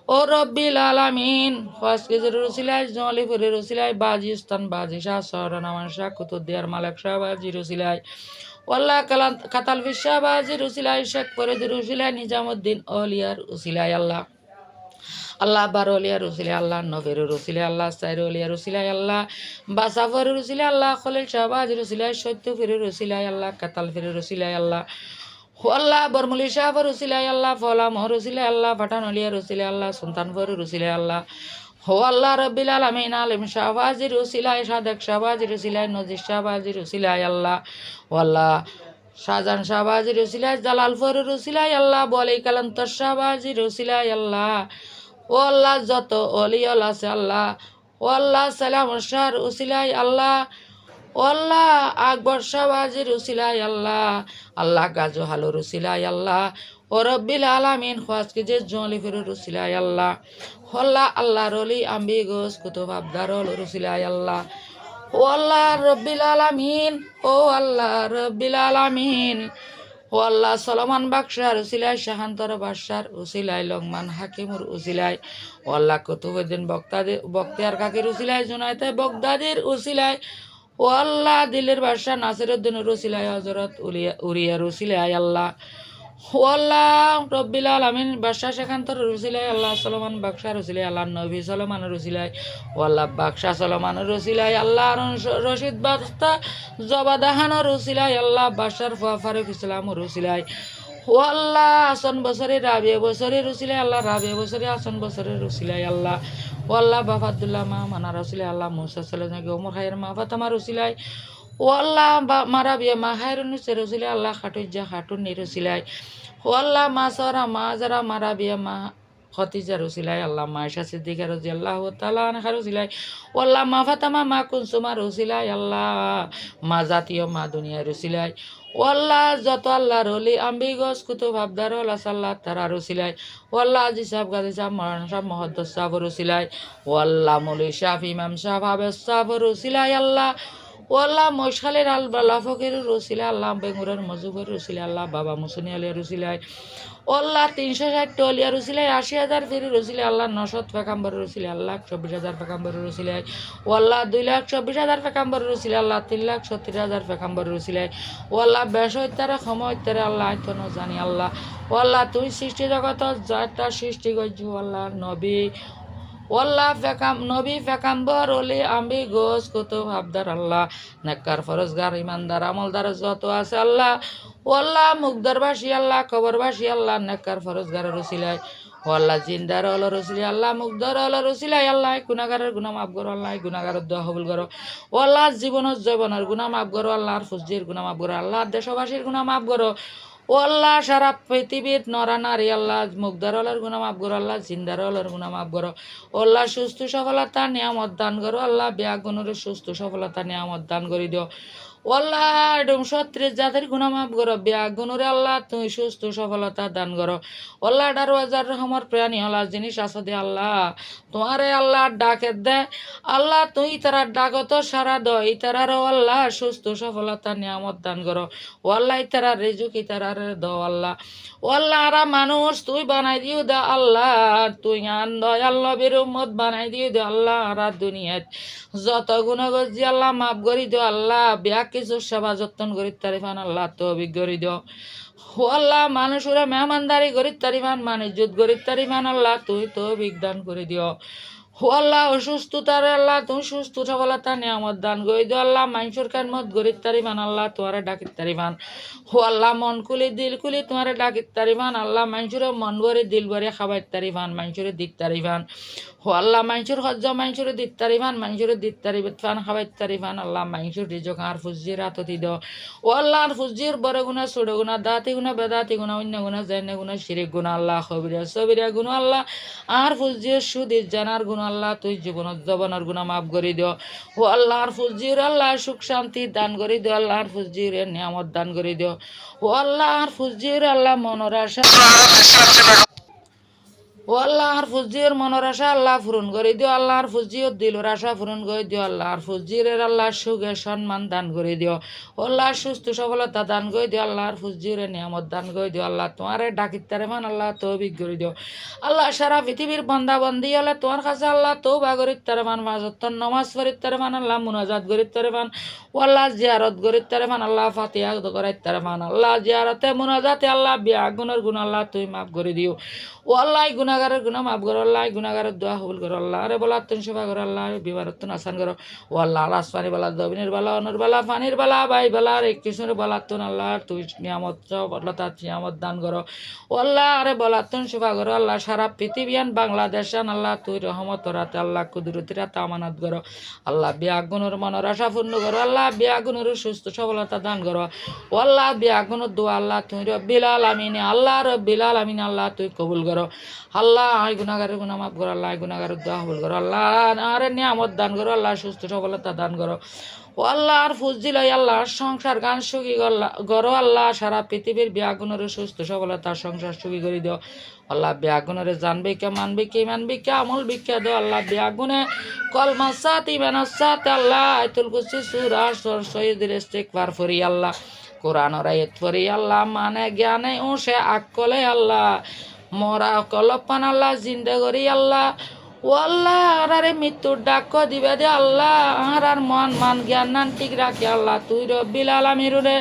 ও রব্বিল আলামিন ফাসকিজের উসিলাই জলিপুরের উসিলাই বাজি উস্তান বাজি শাহ সহরানামান শাহ কুতুদ্দিয়ার মালিক শাহবাজির উসিলাই আল্লাহ কাতাল শাহবাজির উসিলাই শেখ ফরিদের উসিলাই নিজামুদ্দিন ওলিয়ার উসিলাই আল্লাহ আল্লাহ বারোলিয়া রসিলাই আল্লাহ নবের রসিলাই আল্লাহ সাইরলিয়া রসিলাই আল্লাহ বাসাফর রসিলাই আল্লাহ খলিল শাহবাজ রসিলাই সত্য ফিরে রসিলাই আল্লাহ কাতাল ফিরে রসিলাই আল্লাহ আল্লাহ বরমুলি শাহর রসিলাই আল্লাহ ফলা মহ রসিলাই আল্লাহ পাঠানলিয়া রসিলাই আল্লাহ সুলতানফর রসিলাই আল্লাহ হো আল্লাহ রব্বিল আলামিন আলিম শাহবাজি রসিলাই সাদেক শাহবাজি রসিলাই নজির শাহবাজি রসিলাই আল্লাহ আল্লাহ শাহজাহান শাহবাজি রসিলাই জালালফর রসিলাই আল্লাহ বলি কালান্তর শাহবাজি রসিলাই আল্লাহ ও আল্লাহ যত অলিয়ল আছে আল্লাহ ও আল্লাহ সালাম শাহর উসিলাই আল্লাহ ও আল্লাহ আকবর শাহবাজির উসিলাই আল্লাহ আল্লাহ গাজো হালুর উসিলাই আল্লাহ ও রব্বিল আলামিন খাজকিজে জলিফের উসিলাই আল্লাহ আল্লাহ আল্লাহ রলি আম্বি গোস কুতুব আবদারল উসিলাই আল্লাহ ও আল্লাহ রব্বিল আলামিন ও আল্লাহ রব্বিল আলামিন ও আল্লাহ সলমান বাকশার উসিলাই শাহান্তর বাদশার উসিলাই লংমান হাকিমুর উসিলাই ও আল্লাহ কুতুবুদ্দিন বক্তিয়ার কাকির উসিলাই জুনাইতে বগদাদির উসিলাই ও আল্লাহ দিল্লির বাদশাহ নাসিরউদ্দিনের উসিলাই হযরত উরিয়ার উসিলাই আল্লাহ ও আল্লাহ রব্বিল আলামিন বাদশাহ শাহান্তর উসিলাই আল্লাহ সলমান বাকশার উসিলাই আল্লাহ নবী সলমানের উসিলাই ও আল্লাহ বাকশাহ সলমানের উসিলাই আল্লাহ রশিদ বাদশা জবাদাহানের উসিলাই আল্লাহ বাদশার ফারুক ইসলামের উসিলাই ও আল্লাহ হাসান বসরি রাবিয়া বসরি রুসিলাই আল্লাহ রাবিয়া বসরি হাসান বসরি রুসিলাই আল্লাহ ও আল্লাহ বাফাদুল্লাহ মা মানা রসিলাই আল্লাহ মুসা সাল্লাল্লাহু ওমর খায়ের মা ফাতেমা রসিলাই ও আল্লাহ মারাবিয়া মা খায়রুন রসিলাই আল্লাহ খাটুজ্জা খাটুন রসিলাই ও আল্লাহ মা সরা মা যারা মারাবিয়া মা খতিজা রসিলাই আল্লাহ মা আয়েশা সিদ্দিকা রাদিয়াল্লাহু তাআলা আনহা রসিলাই ও আল্লাহ মা ফাতেমা মা কুলসুমা রসিলাই আল্লাহ মা জাতীয় মা দুনিয়া রসিলাই ও আল্লাহ যত আল্লাহর ওলি আম্বি গস কুতুব আবদার আল্লাহ সাল্লাহ তারা রসিলাই ও আল্লাহ আজি সাহেব গাজী সাহেব মৌলানা সাহেব মুহাদ্দিস সাহেব রসিলাই ও আল্লাহ মৌলভী সাহেব ইমাম সাহেব হাফেজ সাহেব রসিলাই আল্লাহ ও আল্লাহ মশালের আল্লাহ ফকিরের রসিলে আল্লাহ বেঙ্গুরের মজুবের রসিলে আল্লাহ বাবা মুসনি আলিয়া রসিলায় ও আল্লাহ 360 অলিয়া রসিলায় 80,000 ফিরি রসিলে আল্লাহ 900 পেকাম্বর রসিলে আল্লাহ 24,000 পেকাম্বর রসিলায় ও আল্লাহ 2,24,000 পেকাম্বর রসিলে আল্লাহ 3,70,000 পেকাম্বর রসিলায় ও আল্লাহ বেশ হইতারে সময় হইতারে আল্লাহ আইতন জানি আল্লাহ ও আল্লাহ তুই সৃষ্টি জগত যাটা সৃষ্টি করছি আল্লাহ নবী ওয়াল্লাহ নবী পেকাম্বর ওলি আম্বি গোস কুতুব আবদার আল্লাহ নেককার ফরজগার ইমানদার আমলদার যত আছে আল্লাহ ওয়াল্লাহ মুগদারবাসী আল্লাহ কবরবাসী আল্লাহ নেককার ফরজগার রসিলায় ওয়াল্লাহ জিন্দার হল রসিলি আল্লাহ মুগদার হল রসিলাই আল্লাহ গুনাগারের গুনাহ মাফ করো আল্লাহ গুনাগারের দোয়া কবুল করো ওয়াল্লাহ জীবনের জৈবনের গুনাহ মাফ করো আল্লাহর ফুজির গুনাহ মাফ করো আল্লাহ দেশবাসীর গুনাহ মাফ করো ও আল্লাহ সারা পৃথিবীর নরা নারী আল্লাহ মুগদার হলার গুনাহ মাফ করো আল্লাহ জিন্দার হলার গুনাহ মাফ করো ও আল্লাহ সুস্থ সফলতা নিয়ামত দান করো আল্লাহ বিয়া গুণের সুস্থ সফলতা নিয়ামত দান করে দিও ও আল্লাহ একদম 36 জাতির গুনাহ মাফ করো বিয়া গুণরে আল্লাহ তুই সুস্থ সফলতা দান করো আল্লাহ 18,000 রহমর প্রাণী হলা জিনিস আছে দে আল্লাহ তোমারে আল্লাহ ডাকে দে আল্লাহ তুই তারা ডাকত সারা দ ইতারারও আল্লাহ সুস্থ সফলতা নিয়ামত দান করো ও আল্লাহ ইতারা রেজুক ইতারার দ আল্লাহ ও আল্লাহ আরা মানুষ তুই বানাই দিও দে আল্লাহ তুই আন দয়াল নবীর উম্মত বানাই দিও দে আল্লাহ আরা দুনিয়াত যত গুনাহ করছি আল্লাহ মাফ করি দিও আল্লাহ বিয়া কিছু সেবা যত্ন করি তারিফান আল্লাহ তো অভিজ্ঞরি দিও ও আল্লাহ মানুষরা মেহমানদারি করি তারিফান মানিজ্জত করি তারিফান আল্লাহ তুই তো বিজ্ঞান করে দিও ও আল্লাহ অসুস্থতার আল্লাহ তুমি সুস্থ সফলতা নিয়ামত দান গই দিও আল্লাহ মানুষের কান মত গরিব তারিফান আল্লাহ তোমারে ডাকিত তারিফান ও আল্লাহ মন খুলি দিল খুলি তোমারে ডাকিত তারিফান আল্লাহ মানুষের মন ভরে দিল ভরে খাবার তারিফান মানুষের দিক তারিফান ও আল্লাহ মানুষের হজ্জ মানুষের দিক তারিফান মানুষের দিক তারিফান খাবার তারিফান আল্লাহ মানুষের রিজক আর ফুজির হাততি দিও ও আল্লাহ আর ফুজির বড় গুণা ছোট গুণা দাঁতি গুণা বেদাতি গুণা অন্য গুণা জেনে গুণা শিরিক গুণা আল্লাহ খবিরা সবিরা গুণা আল্লাহ আর ফুজির সুদির জানার গুণা আল্লাহ তুই জীবনত জবনের গুণা মাফ করে দিও ও আল্লাহর ফুজির আল্লাহ সুখ শান্তি দান করে দিও আল্লাহর ফুজির নিয়ামত দান করে দিও ও আল্লাহর ফুজির আল্লাহ মনের আশা ও আল্লাহর ফুজির মনের আশা আল্লাহ পূরণ করে দিও আল্লাহর ফুজির দিলের আশা পূরণ করে দিও আল্লাহর ফুজিরের আল্লাহ সুখে সম্মান দান করে দিও ও আল্লাহ সুস্থ সফলতা দান করে দিও আল্লাহর ফুজিরের নিয়ামত দান করে দিও আল্লাহ তোমার ডাকিতারে মান আল্লাহ তৌফিক করে দিও আল্লাহ সারা পৃথিবীর বন্দা বন্দি হলে তোমার কাছে আল্লাহ তৌবা করিতারে মান মাঝত্তর নমাজ পড়িতারে মান আল্লাহ মুনাজাত করিতারে মান ও আল্লাহ জিয়ারত করিতারে মান আল্লাহ ফাতিহা করাইতারে মান আল্লাহ জিয়ারতে মুনাজাতে আল্লাহ বিয়া গুণের গুণ আল্লাহ তুই মাফ করে দিও ও আল্লাহ গুনাগারের গুনাহ মাফ করো আল্লাহ গুনাগারের দোয়া কবুল করো আল্লাহ আরে বলা তুন সেবা করো আল্লাহ বিবারত্তন আসান করো ও আল্লাহ রাসপানি বালা দবিনের বালা অনর বালা পানির বালা বাই বালা রে কৃষ্ণের বালা তুন আল্লাহ তুই নিয়ামত আল্লাহ নিয়ামত দান করো ও আল্লাহ আরে বলা তুন সেবা করো আল্লাহ সারা পৃথিবীয়ান বাংলাদেশান আল্লাহ তুই রহমত রাতে আল্লাহ কুদরতি রাতে আমানত করো আল্লাহ বিয়া গুণের মনের আশা পূর্ণ করো আল্লাহ বিয়া গুণের সুস্থ সফলতা দান করো ও আল্লাহ বিয়া গুণের দোয়া আল্লাহ তুই রব্বিল আলামিন আল্লাহ রব্বিল আলামিন আল্লাহ তুই কবুল করো আল্লাহ আই গুনাগারের গুনাহ মাফ করো আল্লাহ গুনাগারের দোয়া কবুল করো আল্লাহ আরে নিয়ামত দান করো আল্লাহ সুস্থ সফলতা দান করো ও আল্লাহ আর ফুজিল আল্লাহ সংসার গান সুখী করো আল্লাহ সারা পৃথিবীর বিয়াগুণের সুস্থ সফলতা সংসার সুখী করে দিও আল্লাহ বিয়াগুণের জানবে কে মানবে কে মানবে কে আমল বিখ্যা দিও আল্লাহ বিয়াগুণে কলমা সাত ইমানের সাথ আল্লাহ আয়াতুল কুরসি সূরা শহীদের ইস্তিগফার ফরি আল্লাহ কোরআনের আয়াত ফরি আল্লাহ মানে জ্ঞানে ও সে আকলে আল্লাহ মরা কলপান আল্লাহ জিন্দা করি আল্লাহ ও আল্লাহ আরে মৃত্যুর ডাক দিবে দে আল্লাহ আর মন মান জ্ঞান নান ঠিক রাখি আল্লাহ তুই রব্বিল আলামিনুরে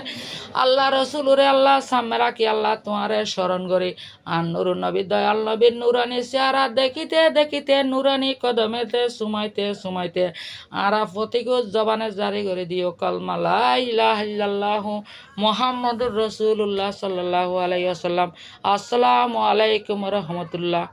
আল্লাহ রসুলুরে আল্লাহ সামনে রাখি আল্লাহ তোমারে স্মরণ করি আর নুর নবী দয়াল নবীর নুরানি চেহারা দেখিতে দেখিতে নুরানি কদমেতে সুমাইতে সুমাইতে আরা ফতিকুজ জবানে জারি করে দিও কলমা লা ইলাহা ইল্লাল্লাহু মুহাম্মাদুর রাসূলুল্লাহ সাল্লাল্লাহু আলাইহি ওয়াসাল্লাম। আসসালামু আলাইকুম ওয়া রাহমাতুল্লাহ।